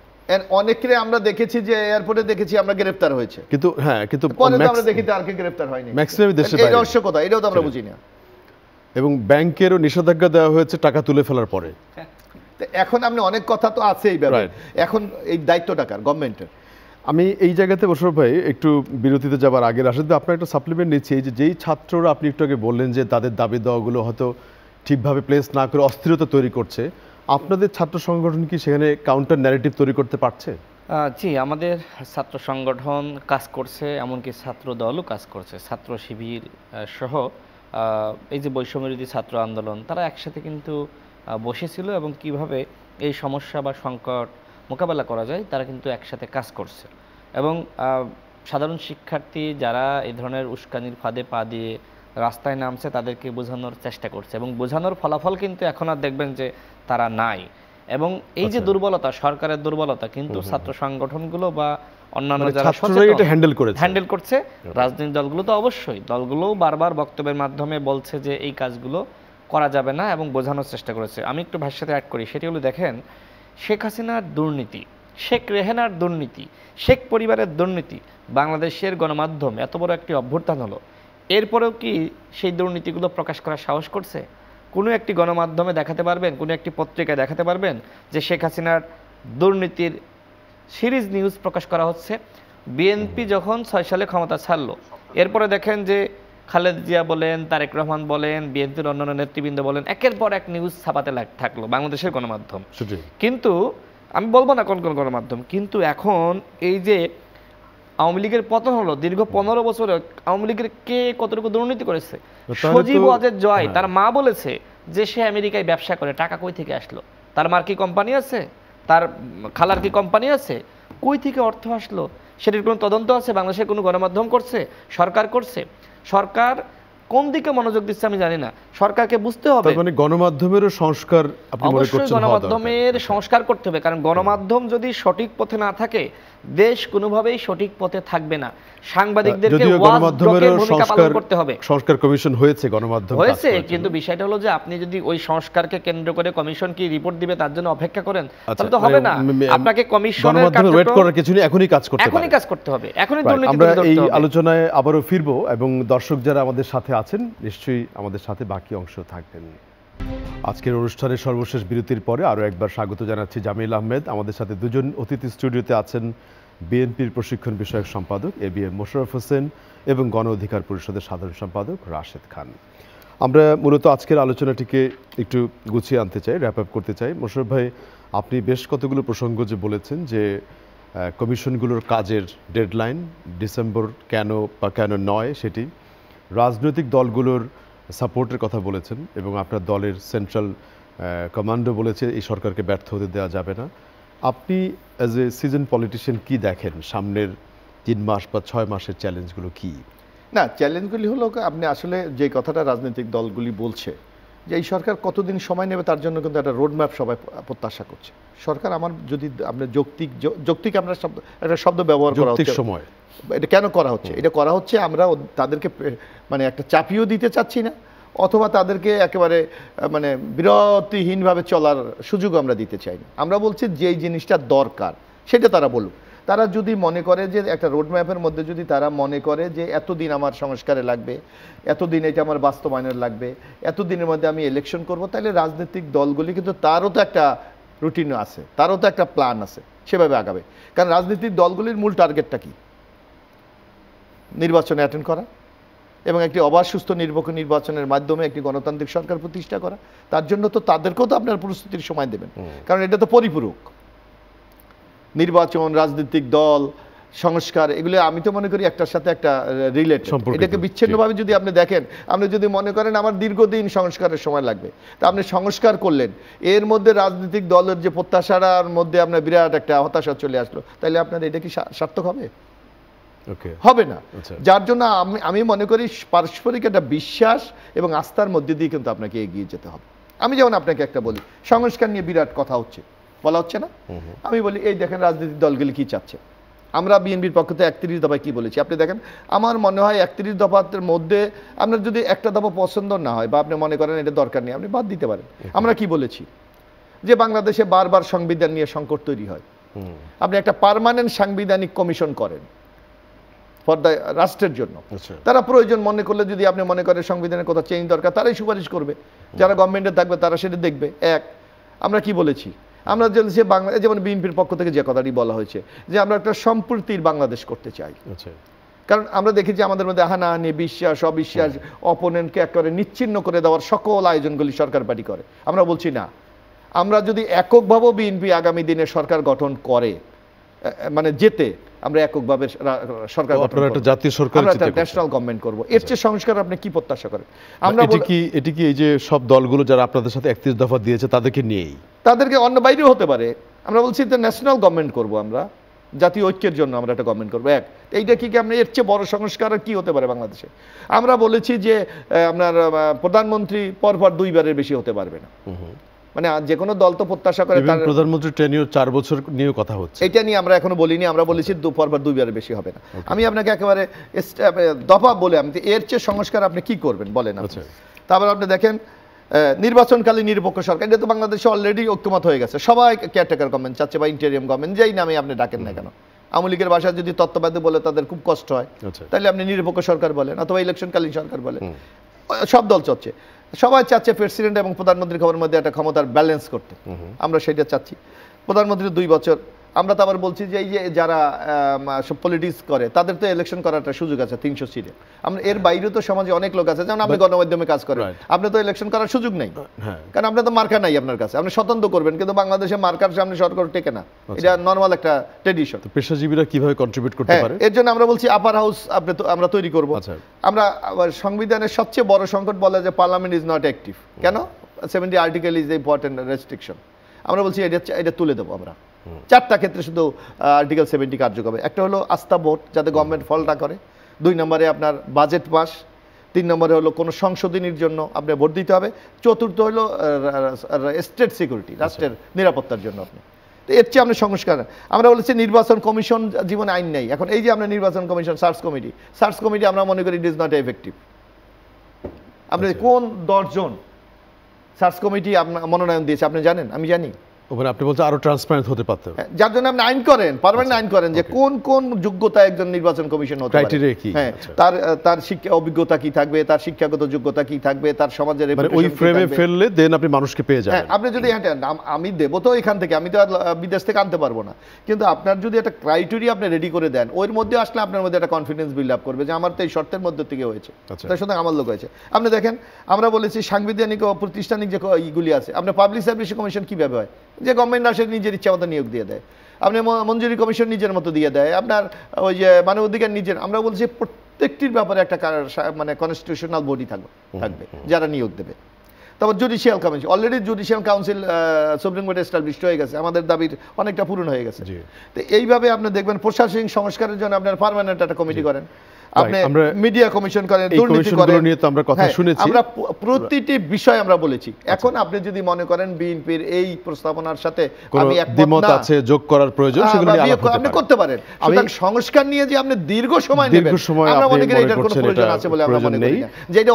অনেককে আমরা দেখেছি যে এয়ারপোর্টে দেখেছি আমরা গ্রেফতার হয়েছে, কিন্তু আমরা দেখি আর কে গ্রেফতার হয়নি। ম্যাক্সিমাম দেশে এই রহস্য কথা, এটাও তো আমরা বুঝি না। এবং ব্যাংকেরও নিষেধাজ্ঞা দেওয়া হয়েছে টাকা তুলে ফেলার পরে। এখন আপনি অনেক কথা তো আছে এই ব্যাপারে, এখন এই দায়িত্ব টাকার গভর্নমেন্টের। আমি এই জায়গাতে বসর ভাই একটু বিরতিতে যাবার আগে রাশেদ আপনার একটা সাপ্লিমেন্ট নিচ্ছি। এই যেই ছাত্ররা আপনি একটু আগে বললেন যে তাদের দাবি দেওয়াগুলো হয়তো ঠিকভাবে প্লেস না করে অস্থিরতা তৈরি করছে, আপনাদের ছাত্র সংগঠন কি সেখানে কাউন্টার ন্যারেটিভ তৈরি করতে পারছে? জি, আমাদের ছাত্র সংগঠন কাজ করছে, এমনকি ছাত্র দলও কাজ করছে। ছাত্র শিবির সহ এই যে বৈষম্যবিরোধী ছাত্র আন্দোলন, তারা একসাথে কিন্তু বসেছিল এবং কিভাবে এই সমস্যা বা সংকট মোকাবেলা করা যায় তারা কিন্তু একসাথে কাজ করছে। এবং সাধারণ শিক্ষার্থী যারা এই ধরনের উস্কানির ফাঁদে পা দিয়ে রাস্তায় নামছে তাদেরকে বোঝানোর চেষ্টা করছে, এবং বোঝানোর ফলাফল কিন্তু এখন আর দেখবেন যে তারা নাই। এবং এই যে দুর্বলতা, সরকারের দুর্বলতা, কিন্তু ছাত্র সংগঠনগুলো বা অন্যান্য যারা হ্যান্ডেল করছে, রাজনৈতিক দলগুলো তো অবশ্যই, দলগুলোও বারবার বক্তব্যের মাধ্যমে বলছে যে এই কাজগুলো করা যাবে না এবং বোঝানোর চেষ্টা করেছে। আমি একটু ভাষার সাথে অ্যাড করি, সেটি হলো দেখেন, শেখ হাসিনার দুর্নীতি, শেখ রেহানার দুর্নীতি, শেখ পরিবারের দুর্নীতি, বাংলাদেশের গণমাধ্যম এত বড় একটি অভ্যুত্থান হলো, এরপরেও কি সেই দুর্নীতিগুলো প্রকাশ করার সাহস করছে? কোনো একটি গণমাধ্যমে দেখাতে পারবেন, কোনো একটি পত্রিকায় দেখাতে পারবেন যে শেখ হাসিনার দুর্নীতির সিরিজ নিউজ প্রকাশ করা হচ্ছে? বিএনপি যখন 6 সালে ক্ষমতা ছাড়লো, এরপরে দেখেন যে খালেদ জিয়া বলেন, তারেক রহমান বলেন, বিএনপির অন্যান্য নেতৃবৃন্দ বলেন, একের পর এক নিউজ ছাপাতে থাকলো বাংলাদেশের গণমাধ্যম। কিন্তু আমি বলবো না কোন কোন গণমাধ্যম, কিন্তু এখন এই যে আওয়ামী লীগের পতন হলো, দীর্ঘ 15 বছরে আওয়ামী লীগের কে কতটুকু দুর্নীতি করেছে? সজীব ওয়াজেদ জয়, তার মা বলেছে যে সে আমেরিকায় ব্যবসা করে, টাকা কই থেকে আসলো? তার মার কি কোম্পানি আছে? তার খালার কি কোম্পানি আছে? কই থেকে অর্থ আসলো সেটির কোনো তদন্ত আছে? বাংলাদেশের কোনো গণমাধ্যম করছে? সরকার করছে? সরকার কোন দিকে মনোযোগ দিচ্ছে আমি জানি না, সরকারকে বুঝতে হবে। তার মানে গণমাধ্যমেরও সংস্কার আপনি মনে অবশ্যই করছেন হওয়া দরকার? গণমাধ্যমের সংস্কার করতে হবে, কারণ গণমাধ্যম যদি সঠিক পথে না থাকে দেশ কোনোভাবেই সঠিক পথে থাকবে না। সাংবাদিকদেরকে যদিও গণমাধ্যমেরও ভূমিকা পালন করতে হবে। সংস্কার কমিশন হয়েছে, গণমাধ্যম কাজ হয়েছে, করার কিন্তু জন্য। বিষয়টা হলো যে আপনি যদি ওই সংস্কারকে কেন্দ্র করে কমিশন কি রিপোর্ট দিবে তার জন্য অপেক্ষা করেন, আচ্ছা, তাহলে তো হবে না। আপনাকে কমিশনের গণমাধ্যমে ওয়েট করার কিছু নেই, এখনই কাজ করতে এখনই পারে। কাজ করতে হবে, এখনই Right, দুর্নীতি আমরা ধরতে এই হবে। আলোচনায় আবারও ফিরবো এবং দর্শক যারা আমাদের সাথে আছেন নিশ্চয়ই আমাদের সাথে বাকি অংশ থাকবেন। আজকের অনুষ্ঠানের সর্বশেষ বিরতির পরে আরও একবার স্বাগত জানাচ্ছি জামিল আহমেদ। আমাদের সাথে দুজন অতিথি স্টুডিওতে আছেন, বিএনপির প্রশিক্ষণ বিষয়ক সম্পাদক এবিএম মোশাররফ হোসেন এবং গণ অধিকার পরিষদের সাধারণ সম্পাদক রাশেদ খান। আমরা মূলত আজকের আলোচনাটিকে একটু গুছিয়ে আনতে চাই, র্যাপ আপ করতে চাই। মোশাররফ ভাই, আপনি বেশ কতগুলো প্রসঙ্গ যে বলেছেন যে কমিশনগুলোর কাজের ডেডলাইন ডিসেম্বর কেন বা কেন নয় সেটি, রাজনৈতিক দলগুলোর সাপোর্টের কথা বলেছেন এবং আপনার দলের সেন্ট্রাল কমান্ডো বলেছে এই সরকারকে ব্যর্থ হতে দেওয়া যাবে না। আপনি অ্যাজ এ সিজন পলিটিশিয়ান কি দেখেন সামনের 3 মাস বা 6 মাসের চ্যালেঞ্জগুলো কি? না, চ্যালেঞ্জগুলি হলো আপনি আসলে যে কথাটা রাজনৈতিক দলগুলি বলছে যে এই সরকার কতদিন সময় নেবে তার জন্য কিন্তু একটা রোড ম্যাপ সবাই প্রত্যাশা করছে। সরকার আমার যদি আপনার যৌক্তিক আমরা একটা শব্দ ব্যবহার করা হচ্ছে সময়, এটা কেন করা হচ্ছে? এটা করা হচ্ছে আমরা তাদেরকে মানে একটা চাপিয়েও দিতে চাচ্ছি না, অথবা তাদেরকে একেবারে মানে বিরতিহীনভাবে চলার সুযোগ আমরা দিতে চাই না। আমরা বলছি যেই জিনিসটা দরকার সেটা তারা বলুক। তারা যদি মনে করে যে একটা রোডম্যাপের মধ্যে যদি তারা মনে করে যে এতদিন আমার সংস্কারে লাগবে, এতদিন এটা আমার বাস্তবায়নের লাগবে, এতদিনের মধ্যে আমি ইলেকশন করব, তাহলে রাজনৈতিক দলগুলি কিন্তু তারও তো একটা রুটিন আছে, তারও তো একটা প্ল্যান আছে, সেভাবে আগাবে। কারণ রাজনৈতিক দলগুলির মূল টার্গেটটা কি? নির্বাচনে অ্যাটেন্ড করা এবং একটি অবাধ সুস্থ নিরপেক্ষ নির্বাচনের মাধ্যমে একটি গণতান্ত্রিক সরকার প্রতিষ্ঠা করা। তার জন্য তো তাদেরকেও তো আপনার প্রস্তুতির সময় দেবেন, কারণ এটা তো পরিপূরক। নির্বাচন, রাজনৈতিক দল, সংস্কার, এগুলো আমি তো মনে করি একটার সাথে একটা রিলেটেড। এটাকে বিচ্ছিন্নভাবে যদি আপনি দেখেন, আপনি যদি মনে করেন আমার দীর্ঘদিন সংস্কারের সময় লাগবে, তা আপনি সংস্কার করলেন, এর মধ্যে রাজনৈতিক দলের যে প্রত্যাশার মধ্যে আপনার বিরাট একটা হতাশা চলে আসলো, তাহলে আপনার এটা কি সার্থক হবে? হবে না। যার জন্য আমি মনে করি পারস্পরিক একটা বিশ্বাস এবং আস্থার মধ্যে দিয়ে কিন্তু আপনাকে এগিয়ে যেতে হবে। আমি যেমন আপনাকে একটা বলি, সংস্কার নিয়ে বিরাট কথা হচ্ছে, বলা হচ্ছে না? আমি বলি এই দেখেন রাজনৈতিক দলগুলি কি চাচ্ছে। আমরা বিএনপির পক্ষ থেকে 31 দফায় কি বলেছি আপনি দেখেন। আমার মনে হয় 31 দফার মধ্যে আপনার যদি একটা দফা পছন্দ না হয় বা আপনি মনে করেন এটা দরকার নেই, আপনি বাদ দিতে পারেন। আমরা কি বলেছি? যে বাংলাদেশে বারবার সংবিধান নিয়ে সংকট তৈরি হয়, আপনি একটা পার্মানেন্ট সাংবিধানিক কমিশন করেন ফর দ্য রাষ্ট্রের জন্য। তারা প্রয়োজন মনে করলে যদি আপনি মনে করেন সংবিধানের কথা চেঞ্জ দরকার, তারাই সুপারিশ করবে, যারা গভর্নমেন্টে থাকবে তারা সেটা দেখবে। আমরা কি বলেছি? আমরা যে বাংলাদেশ, যেমন বিএনপির পক্ষ থেকে যে কথাটি বলা হয়েছে যে আমরা একটা সম্প্রীতির বাংলাদেশ করতে চাই। কারণ আমরা দেখেছি আমাদের মধ্যে হানাহানি, বিশ্বাস অবিশ্বাস, অপোনেন্টকে একেবারে নিচ্ছিন্ন করে দেওয়ার সকল আয়োজনগুলি সরকার পার্টি করে। আমরা বলছি না, আমরা যদি এককভাবেও বিএনপি আগামী দিনে সরকার গঠন করে, মানে যেতে আমরা এককভাবে সরকার গঠন করব, একটা জাতীয় সরকার, আমরা একটা ন্যাশনাল গভর্নমেন্ট করব, এর চেয়ে সংস্কার আপনি কি প্রত্যাশা করেন? আমরা এটি কি এই যে সব দলগুলো যারা আপনাদের সাথে 31 দফা দিয়েছে তাদেরকে নিয়েই, তাদেরকে অন্য বাইরেও হতে পারে। আমরা বলছি যে ন্যাশনাল গভর্নমেন্ট করব, আমরা জাতীয় ঐক্যের জন্য আমরা একটা গভর্নমেন্ট করবো। এইটা কি আমরা এর চেয়ে বড় সংস্কার আর কি হতে পারে বাংলাদেশে? আমরা বলেছি যে আপনার প্রধানমন্ত্রী পরপর 2 বারের বেশি হতে পারবে না। মানে যে কোনো দল তো প্রত্যাশা করে তার প্রধানমন্ত্রী টেনিউর 4 বছর নিয়ে কথা হচ্ছে, এটা নিয়ে আমরা এখনো বলিনি। আমরা বলেছি পরপর 2 বারের বেশি হবে না। আমি আপনাকে একেবারে দফা বলে আমি এর চেয়ে সংস্কার আপনি কি করবেন বলেন। তারপর আপনি দেখেন নির্বাচনকালীন নিরপেক্ষ সরকার, এটা তো বাংলাদেশে অলরেডি ঐক্যমত হয়ে গেছে, সবাই কেয়ারটেকার গভর্নমেন্ট চাচ্ছে বা ইন্টেরিয়াম গভর্নমেন্ট, যেই নামে আপনি ডাকেন না কেন। আওয়ামী লীগের ভাষায় যদি তত্ত্বাবধায়ক বলে তাদের খুব কষ্ট হয়, তাহলে আপনি নিরপেক্ষ সরকার বলেন অথবা ইলেকশনকালীন সরকার বলেন। সব দল চাচ্ছে, সবাই চাচ্ছে প্রেসিডেন্ট এবং প্রধানমন্ত্রীর খবরের মধ্যে একটা ক্ষমতার ব্যালেন্স করতে, আমরা সেটা চাচ্ছি। প্রধানমন্ত্রী 2 বছর। আমরা তো আবার বলছি যে এই যে যারা পলিটিক্স করে তাদের তো ইলেকশন করার একটা সুযোগ আছে 300 সিটে। আমরা এর বাইরেও তো সমাজে অনেক লোক আছে, যেমন আপনি গণমাধ্যমে কাজ করেন, আপনি তো ইলেকশন করার সুযোগ নেই, কারণ আপনার তো মার্কা নাই আপনার কাছে, আপনি স্বতন্ত্র করবেন। কিন্তু বাংলাদেশে মার্কার সামনে সরকার টেকে না, এটা নর্মাল একটা ট্রেডিশন। পেশাজীবীরা কিভাবে কন্ট্রিবিউট করতে পারে, এর জন্য আমরা বলছি আপার হাউস আমরা তৈরি করব। আমরা সংবিধানের সবচেয়ে বড় সংকট বলে যে পার্লামেন্ট ইজ নট অ্যাক্টিভ। কেন? 70 আর্টিকেল ইজ ইম্পর্টেন্ট রেস্ট্রিকশন। আমরা বলছি এটা তুলে দেবো। আমরা 4টা ক্ষেত্রে শুধু আর্টিকেল 70 কার্যকর হবে। একটা হলো আস্থা ভোট, যাতে গভর্নমেন্ট ফলটা করে। 2 নম্বরে আপনার বাজেট পাস। 3 নম্বরে হলো কোনো সংশোধনীর জন্য আপনি ভোট দিতে হবে, চতুর্থ হলো স্টেট সিকিউরিটি, রাষ্ট্রের নিরাপত্তার জন্য আপনি। তো এর চেয়ে আপনি সংস্কার, আমরা বলেছি নির্বাচন কমিশন জীবনে আইন নেই। এখন এই যে আমরা নির্বাচন কমিশন সার্চ কমিটি আমরা মনে করি ইট ইজ নট এফেক্টিভ। আপনি কোন 10 জন সার্চ কমিটি আপনার মনোনয়ন দিয়েছে আপনি জানেন? আমি জানি। ওখানে আপনি বলছেন আরো ট্রান্সপারেন্ট হতে পারতেন, যার জন্য আপনি আইন করেন, পার্মানেন্ট আইন করেন যে কোন কোন যোগ্যতা একজন নির্বাচন কমিশন হতে পারে, হ্যাঁ, তার শিক্ষা অভিজ্ঞতা কি থাকবে, তার শিক্ষাগত যোগ্যতা কি থাকবে, তার সমাজের ওই ফ্রেমে ফেললে দেন আপনি মানুষকে পেয়ে যাবেন। আপনি যদি আমি দেবো তো এখান থেকে, আমি তো আর বিদেশ থেকে আনতে পারবো না, কিন্তু আপনার যদি একটা ক্রাইটেরিয়া আপনি রেডি করে দেন, ওর মধ্যে আসলে আপনার মধ্যে একটা কনফিডেন্স বিল্ড আপ করবে যে আমার তো এই শর্তের মধ্যে থেকে হয়েছে, তার সাথে আমার লোক হয়েছে। আপনি দেখেন আমরা বলেছি সাংবিধানিক ও প্রাতিষ্ঠানিক যে ইগুলি আছে, আপনার পাবলিক সার্ভিস কমিশন কিভাবে হয়, যে গভর্নমেন্ট আসে নিজের ইচ্ছা মতো নিয়োগ দিয়ে দেয়, আপনি মঞ্জুরি কমিশন নিজের মতো দিয়ে দেয়, আপনার ওই যে মানব অধিকার নিজের। আমরা বলছি প্রত্যেকটির ব্যাপারে একটা মানে কনস্টিটিউশনাল বডি থাকবে যারা নিয়োগ দেবে। তারপর judicial commission, already judicial council supreme কোর্টে এস্টাবলিশড হয়ে গেছে, আমাদের দাবির অনেকটা পূরণ হয়ে গেছে। তো এইভাবে আপনি দেখবেন প্রশাসনিক সংস্কারের জন্য আপনার পার্মানেন্ট একটা কমিটি করেন, আপনি মিডিয়া কমিশন করেন, দুর্নীতি করেন, নিয়ে তো আমরা কথা শুনেছি, আমরা প্রতিটি বিষয় আমরা বলেছি। এখন আপনি যদি মনে করেন বিএনপির এই প্রস্তাবনার সাথে আমি একমত আছে, যোগ করার প্রয়োজন, সেগুলো আপনি করতে পারেন। সুতরাং সংস্কার নিয়ে যে আপনি দীর্ঘ সময় নেবেন, আমরা মনে করি এটার কোনো প্রয়োজন আছে বলে আমরা মনে করি না, যে এটা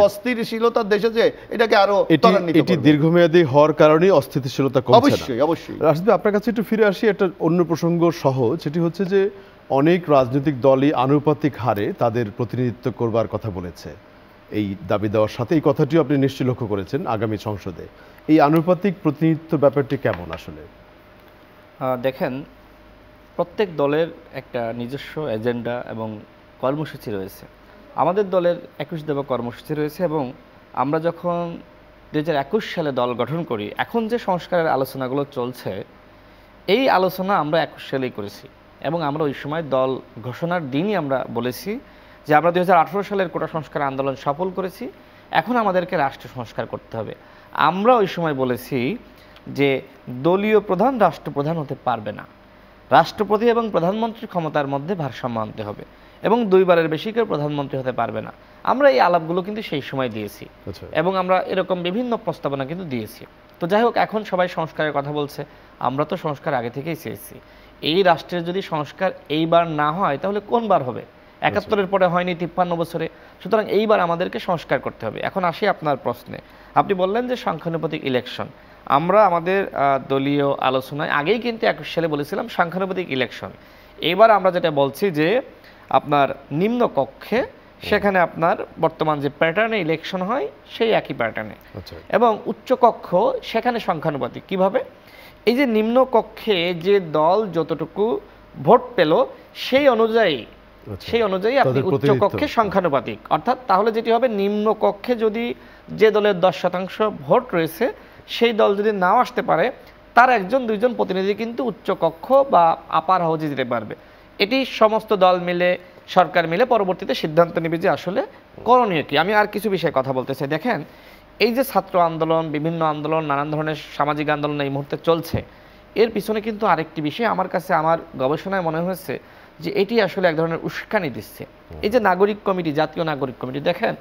অস্থিতিশীলতার দেশে যে এটাকে আরো ত্বরান্বিত করবে। এটি দীর্ঘমেয়াদী হওয়ার কারণে অস্থিতিশীলতা কমছে না। অবশ্যই অবশ্যই। রাশিদ ভাই, আপনার কাছে একটু ফিরে আসি, একটা অন্য প্রসঙ্গ সহ, যেটি হচ্ছে যে অনেক রাজনৈতিক দলই আনুপাতিক হারে তাদের প্রতিনিধিত্ব করবার কথা বলেছে এই দাবি দেওয়ার সাথে। এই কথাটিও আপনি নিশ্চয়ই লক্ষ্য করেছেন আগামী সংসদে। এই আনুপাতিক প্রতিনিধিত্ব ব্যাপারটি কেমন আসলে? দেখেন, প্রত্যেক দলের একটা নিজস্ব এজেন্ডা এবং কর্মসূচি রয়েছে। আমাদের দলের 21 দফা কর্মসূচি রয়েছে, এবং আমরা যখন 2021 সালে দল গঠন করি, এখন যে সংস্কারের আলোচনাগুলো চলছে, এই আলোচনা আমরা 21 সালেই করেছি, এবং আমরা ওই সময় দল ঘোষণার দিনই আমরা বলেছি যে আমরা 2018 সালের কোটা সংস্কার আন্দোলন সফল করেছি, এখন আমাদেরকে রাষ্ট্র সংস্কার করতে হবে। আমরা ওই সময় বলেছি যে দলীয় প্রধান রাষ্ট্রপ্রধান হতে পারবে না, রাষ্ট্রপতি এবং প্রধানমন্ত্রীর ক্ষমতার মধ্যে ভারসাম্য আনতে হবে, এবং 2 বারের বেশি কেউ প্রধানমন্ত্রী হতে পারবে না। আমরা এই আলাপগুলো কিন্তু সেই সময় দিয়েছি, এবং আমরা এরকম বিভিন্ন প্রস্তাবনা কিন্তু দিয়েছি। তো যাই হোক, এখন সবাই সংস্কারের কথা বলছে, আমরা তো সংস্কার আগে থেকেই চেয়েছি। এই রাষ্ট্রের যদি সংস্কার এইবার না হয় তাহলে কোনবার হবে? 71-এর পরে হয়নি, 53 বছরে। সুতরাং এইবার আমাদেরকে সংস্কার করতে হবে। এখন আসি আপনার প্রশ্নে, আপনি বললেন যে সংখ্যানুপাতিক ইলেকশন। আমরা আমাদের দলীয় আলোচনায় আগেই কিন্তু 21 সালে বলেছিলাম সংখ্যানুপাতিক ইলেকশন। এবার আমরা যেটা বলছি যে আপনার নিম্ন কক্ষে, সেখানে আপনার বর্তমান যে প্যাটার্নে ইলেকশন হয় সেই একই প্যাটার্নে, এবং উচ্চ কক্ষ সেখানে সংখ্যানুপাতিক। কিভাবে? এই যে নিম্ন কক্ষে যে দল যতটুকু ভোট পেল সেই অনুযায়ী আপনি উচ্চ কক্ষে সংখ্যানুপাতিক, অর্থাৎ তাহলে যেটি হবে, নিম্ন কক্ষে যদি যে দলের 10% ভোট রয়েছে সেই দল যদি নাও আসতে পারে, তার 1-2 প্রতিনিধি কিন্তু উচ্চ কক্ষ বা আপার হাউজে যেতে পারবে। এটি সমস্ত দল মিলে, সরকার মিলে পরবর্তীতে সিদ্ধান্ত নেবে যে আসলে করণীয় কি। আমি আর কিছু বিষয়ে কথা বলতে চাই। দেখেন, এই যে ছাত্র আন্দোলন, বিভিন্ন আন্দোলন, নানান ধরনের সামাজিক আন্দোলন এই মুহূর্তে চলছে, এর পিছনে কিন্তু আরেকটি বিষয় আমার কাছে, আমার গবেষণায় মনে হয়েছে যে এটি আসলে এক ধরনের উস্কানি দিচ্ছে। এই যে নাগরিক কমিটি, জাতীয় নাগরিক কমিটি, দেখেন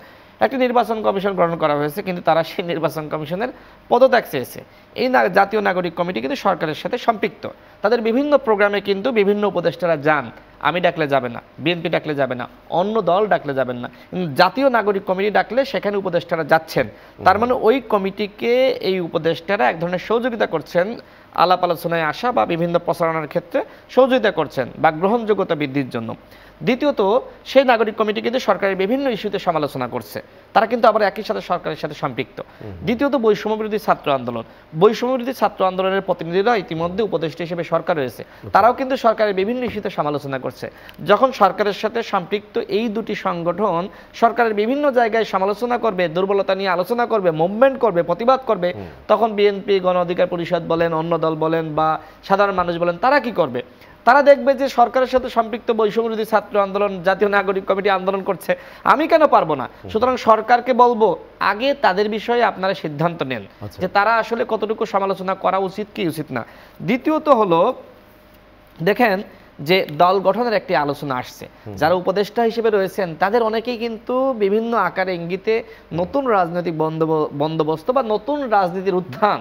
একটি নির্বাচন কমিশন গঠন করা হয়েছে, কিন্তু তারা সেই নির্বাচন কমিশনের পদত্যাগ চেয়েছে। এই জাতীয় নাগরিক কমিটি কিন্তু সরকারের সাথে সম্পৃক্ত, তাদের বিভিন্ন প্রোগ্রামে কিন্তু বিভিন্ন উপদেষ্টারা যান। আমি ডাকলে যাবে না, বিএনপি ডাকলে যাবে না, অন্য দল ডাকলে যাবেন না, জাতীয় নাগরিক কমিটি ডাকলে সেখানে উপদেষ্টারা যাচ্ছেন। তার মানে ওই কমিটিকে এই উপদেষ্টারা এক ধরনের সহযোগিতা করছেন, আলাপ আলোচনায় আসা বা বিভিন্ন প্রচারণার ক্ষেত্রে সহযোগিতা করছেন বা গ্রহণযোগ্যতা বৃদ্ধির জন্য। দ্বিতীয়ত, সেই নাগরিক কমিটি কিন্তু সরকারের বিভিন্ন ইস্যুতে সমালোচনা করছে, তারা কিন্তু আবার একই সাথে সরকারের সাথে সম্পৃক্ত। দ্বিতীয়ত, বৈষম্যবিরোধী ছাত্র আন্দোলন, বৈষম্যবিরোধী ছাত্র আন্দোলনের প্রতিনিধিরা ইতিমধ্যে উপদেষ্টা হিসেবে সরকার রয়েছে, তারাও কিন্তু সরকারের বিভিন্ন ইস্যুতে সমালোচনা করছে। যখন সরকারের সাথে সম্পৃক্ত এই দুটি সংগঠন সরকারের বিভিন্ন জায়গায় সমালোচনা করবে, দুর্বলতা নিয়ে আলোচনা করবে, মুভমেন্ট করবে, প্রতিবাদ করবে, তখন বিএনপি, গণ অধিকার পরিষদ বলেন, অন্য দল বলেন বা সাধারণ মানুষ বলেন, তারা কি করবে? তারা দেখবে যে সরকারের সাথে সম্পৃক্ত বৈষম্যবিরোধী ছাত্র আন্দোলন, জাতীয় নাগরিক কমিটি আন্দোলন করছে, আমি কেন পারবো না? সুতরাং সরকারকে বলবো, আগে তাদের বিষয়ে আপনারা সিদ্ধান্ত নেন যে তারা আসলে কতটুকু সমালোচনা করা উচিত কি উচিত না। দ্বিতীয়ত হলো, দেখেন যে দল গঠনের একটি আলোচনা আসছে, যারা উপদেষ্টা হিসেবে রয়েছেন তাদের অনেকেই কিন্তু বিভিন্ন আকারে ইঙ্গিতে নতুন রাজনৈতিক বন্দোবস্ত বা নতুন রাজনীতির উত্থান,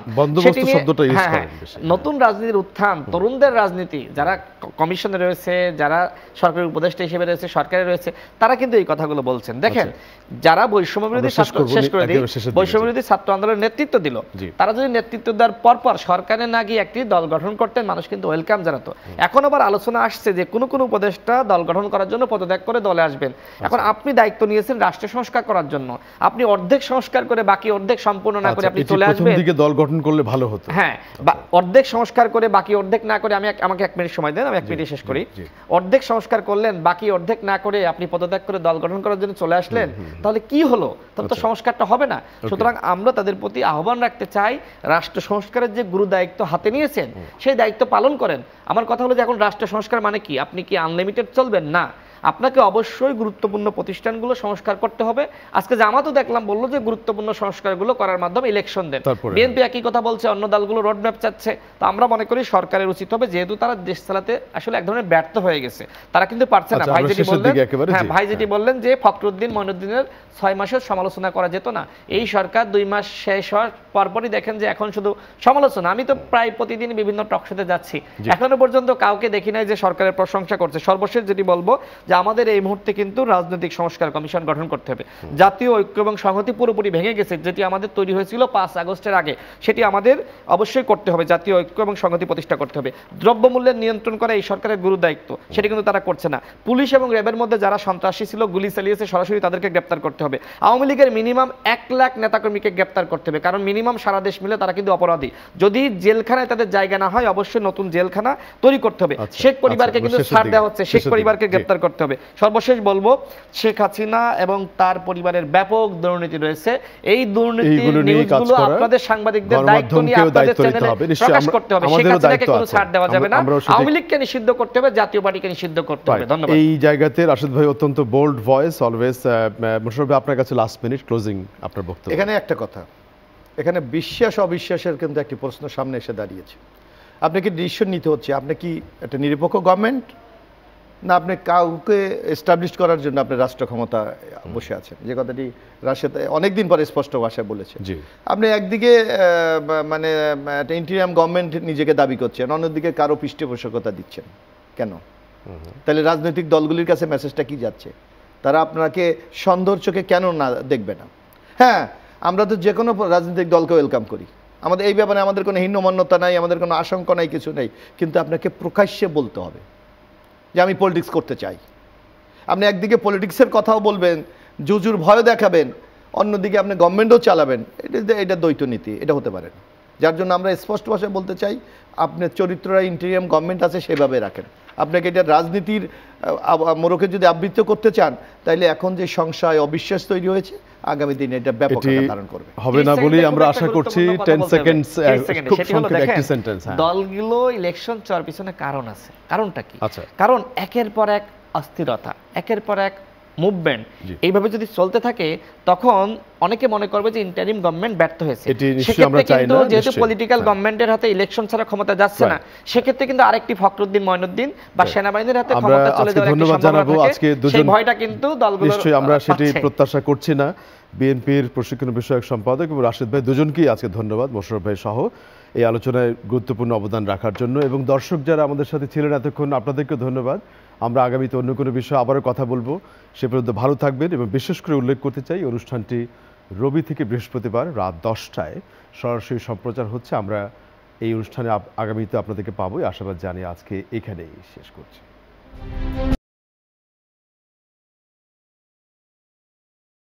নতুন রাজনীতির উত্থান, তরুণদের রাজনীতি, যারা কমিশনে রয়েছে, যারা সরকারি উপদেষ্টা হিসেবে রয়েছে, সরকারে রয়েছে, তারা কিন্তু এই কথাগুলো বলছেন। দেখেন, যারা বৈষম্যবিরোধী ছাত্র আন্দোলনের নেতৃত্ব দিল, তারা যদি নেতৃত্ব দেওয়ার পরপর সরকারে না গিয়ে একটি দল গঠন করতেন, মানুষ কিন্তু ওয়েলকাম জানাতো। এখন আবার আলোচনা আসছে যে কোন কোন উপদেষ্টা দল গঠন করার জন্য পদত্যাগ করে দলে আসবেন। এখন আপনি দায়িত্ব নিয়েছেন রাষ্ট্র সংস্কার করার জন্য, আপনি অর্ধেক সংস্কার করে বাকি অর্ধেক সম্পূর্ণ না করে আপনি চলে আসবেন। প্রথম দিকে দল গঠন করলে ভালো হতো। হ্যাঁ, অর্ধেক সংস্কার করে বাকি অর্ধেক না করে, আমাকে 1 মিনিট সময় দেন, আমি 1 মিনিটে শেষ করি। অর্ধেক সংস্কার করলেন, বাকি অর্ধেক না করে আপনি পদত্যাগ করে দল গঠন করার জন্য চলে আসলেন, তাহলে কি হলো? তাহলে তো সংস্কারটা হবে না। সুতরাং আমরা তাদের প্রতি আহ্বান রাখতে চাই, রাষ্ট্র সংস্কারের যে গুরু দায়িত্ব হাতে নিয়েছেন সেই দায়িত্ব পালন করেন। আমার কথা হলো যে এখন রাষ্ট্র সংস্কার মানে কি? আপনি কি আনলিমিটেড চলবেন? না, আপনাকে অবশ্যই গুরুত্বপূর্ণ প্রতিষ্ঠানগুলো সংস্কার করতে হবে। আজকে জামাতও দেখলাম বললো যে গুরুত্বপূর্ণ সংস্কারগুলো করার মাধ্যমে ইলেকশন দেন। বিএনপি একই কথা বলছে, অন্য দলগুলো রোডম্যাপ চাচ্ছে। তো আমরা মনে করি সরকারের উচিত হবে, যেহেতু তারা দেশ চালাতে আসলে এক ধরনের ব্যর্থ হয়ে গেছে, তারা কিন্তু পারছে না। ভাই যেটি বললেন যে ফখরুদ্দিন মঈনুদ্দিনের 6 মাসের সমালোচনা করা যেত না, এই সরকার 2 মাস শেষ হওয়ার পরপরই দেখেন যে এখন শুধু সমালোচনা। আমি তো প্রায় প্রতিদিন বিভিন্ন টকশোতে যাচ্ছি, এখনো পর্যন্ত কাউকে দেখি নাই যে সরকারের প্রশংসা করছে। সর্বশেষ যেটি বলবো যে আমাদের এই মুহূর্তে কিন্তু রাজনৈতিক সংস্কার কমিশন গঠন করতে হবে। জাতীয় ঐক্য এবং সংহতি পুরোপুরি ভেঙে গেছে, যেটি আমাদের তৈরি হয়েছিল 5 আগস্টের আগে, সেটি আমাদের অবশ্যই করতে হবে। জাতীয় ঐক্য এবং সংহতি প্রতিষ্ঠা করতে হবে। দ্রব্যমূল্যের নিয়ন্ত্রণ করা এই সরকারের গুরু দায়িত্ব, সেটি কিন্তু তারা করছে না। পুলিশ এবং র্যাবের মধ্যে যারা সন্ত্রাসী ছিল, গুলি চালিয়েছে, সরাসরি তাদেরকে গ্রেপ্তার করতে হবে। আওয়ামী লীগের মিনিমাম 1 লাখ নেতাকর্মীকে গ্রেপ্তার করতে হবে, কারণ মিনিমাম সারা দেশ মিলে তারা কিন্তু অপরাধী। যদি জেলখানায় তাদের জায়গা না হয়, অবশ্যই নতুন জেলখানা তৈরি করতে হবে। শেখ পরিবারকে কিন্তু ছাড় দেওয়া হচ্ছে, শেখ পরিবারকে গ্রেপ্তার করতে হবে। সর্বশেষ বলবো, শেখ হাসিনা এবং তার পরিবারের ব্যাপক দুর্নীতি রয়েছে। এই দুর্নীতির নিউজগুলো আপনাদের সাংবাদিকদের দায়িত্ব নিয়ে আপনাদের চ্যানেলে প্রকাশ করতে হবে। শেখ হাসিনাকে কোনো ছাড় দেওয়া যাবে না, আওয়ামী লীগকে নিষিদ্ধ করতে হবে, জাতীয় পার্টিকে নিষিদ্ধ করতে হবে। ধন্যবাদ। এই জায়গাতে রাশেদ ভাই অত্যন্ত বোল্ড ভয়েস অলওয়েজ। মোশাররফ ভাই, আপনার কাছে লাস্ট মিনিট ক্লোজিং আপনার বক্তব্য। এখানে একটা কথা, এখানে বিশ্বাস অবিশ্বাসের কিন্তু একটি প্রশ্ন সামনে এসে দাঁড়িয়েছে। আপনাকে ডিসিশন নিতে হচ্ছে, আপনি কি একটা নিরপেক্ষ গভর্নমেন্ট, না আপনি কাউকে এস্টাবলিশ করার জন্য আপনি রাষ্ট্র ক্ষমতা বসে আছেন, যে কথাটি রাশেদ অনেকদিন পরে স্পষ্ট ভাষায় বলেছে। আপনি একদিকে মানে একটা ইন্টিরিয়াম গভর্নমেন্ট নিজেকে দাবি করছেন, অন্যদিকে কারো পৃষ্ঠপোষকতা দিচ্ছেন কেন? তাহলে রাজনৈতিক দলগুলির কাছে মেসেজটা কি যাচ্ছে? তারা আপনাকে সৌন্দর্য চোখে কেন না দেখবে না? হ্যাঁ, আমরা তো যে কোনো রাজনৈতিক দলকে ওয়েলকাম করি, আমাদের এই ব্যাপারে আমাদের কোনো হীনমন্যতা নাই, আমাদের কোনো আশঙ্কা নাই, কিছু নেই। কিন্তু আপনাকে প্রকাশ্যে বলতে হবে যে আমি পলিটিক্স করতে চাই। আপনি একদিকে পলিটিক্সের কথাও বলবেন, জুজুর ভয় দেখাবেন, অন্যদিকে আপনি গভর্নমেন্টও চালাবেন। এটা দ্বৈত নীতি, এটা হতে পারে না। যার জন্য আমরা স্পষ্ট ভাষায় বলতে চাই, আপনার চরিত্ররা ইন্টেরিয়াম গভর্নমেন্ট আছে সেভাবে রাখেন। আপনাকে এটা রাজনীতির মোড়কে যদি আবৃত্ত করতে চান, তাইলে এখন যে সংশয় অবিশ্বাস তৈরি হয়েছে, আগামী দিনে এটা ব্যাপক ধারণ করবে। হবে না বলেই আমরা আশা করছি। 10 সেকেন্ডস খুব সংক্ষেপে একটি সেন্টেন্স। দলগুলো ইলেকশন চাওয়ার পিছনে কারণ আছে। কারণটা কি? কারণ একের পর এক অস্থিরতা, একের পর এক মুভমেন্ট এইভাবে যদি চলতে থাকে, তখন অনেকে মনে করবে যে ইন্টারিম গভর্নমেন্ট ব্যর্থ হয়েছে। সেক্ষেত্রে কিন্তু যেহেতু পলিটিক্যাল গভর্নমেন্টের হাতে ইলেকশন ছাড়া ক্ষমতা যাচ্ছে না, সেক্ষেত্রে কিন্তু আরেকটি ফখরুদ্দিন মঈনুদ্দিন বা সেনাবাহিনীর হাতে ক্ষমতা চলে যাওয়ার একটা সম্ভাবনা থাকে। সেই ভয়টা কিন্তু দলগুলো নিশ্চয়ই আমরা সেটি প্রত্যাশা করছি না। বিএনপির প্রশিক্ষণ বিষয়ক সম্পাদক এবং রাশেদ ভাই দুজনকেই আজকে ধন্যবাদ, মোশাররফ ভাই সহ, এই আলোচনায় গুরুত্বপূর্ণ অবদান রাখার জন্য। এবং দর্শক যারা আমাদের সাথে ছিলেন এতক্ষণ, আপনাদেরকে ধন্যবাদ। আমরা আগামীতে অন্য কোনো বিষয়ে আবারও কথা বলবো। সে পর্যন্ত ভালো থাকবেন। এবং বিশেষ করে উল্লেখ করতে চাই, অনুষ্ঠানটি রবি থেকে বৃহস্পতিবার রাত 10টায় সরাসরি সম্প্রচার হচ্ছে। আমরা এই অনুষ্ঠানে আগামীতে আপনাদেরকে পাবো, আশাবাদ জানিয়ে আজকে এখানেই শেষ করছি।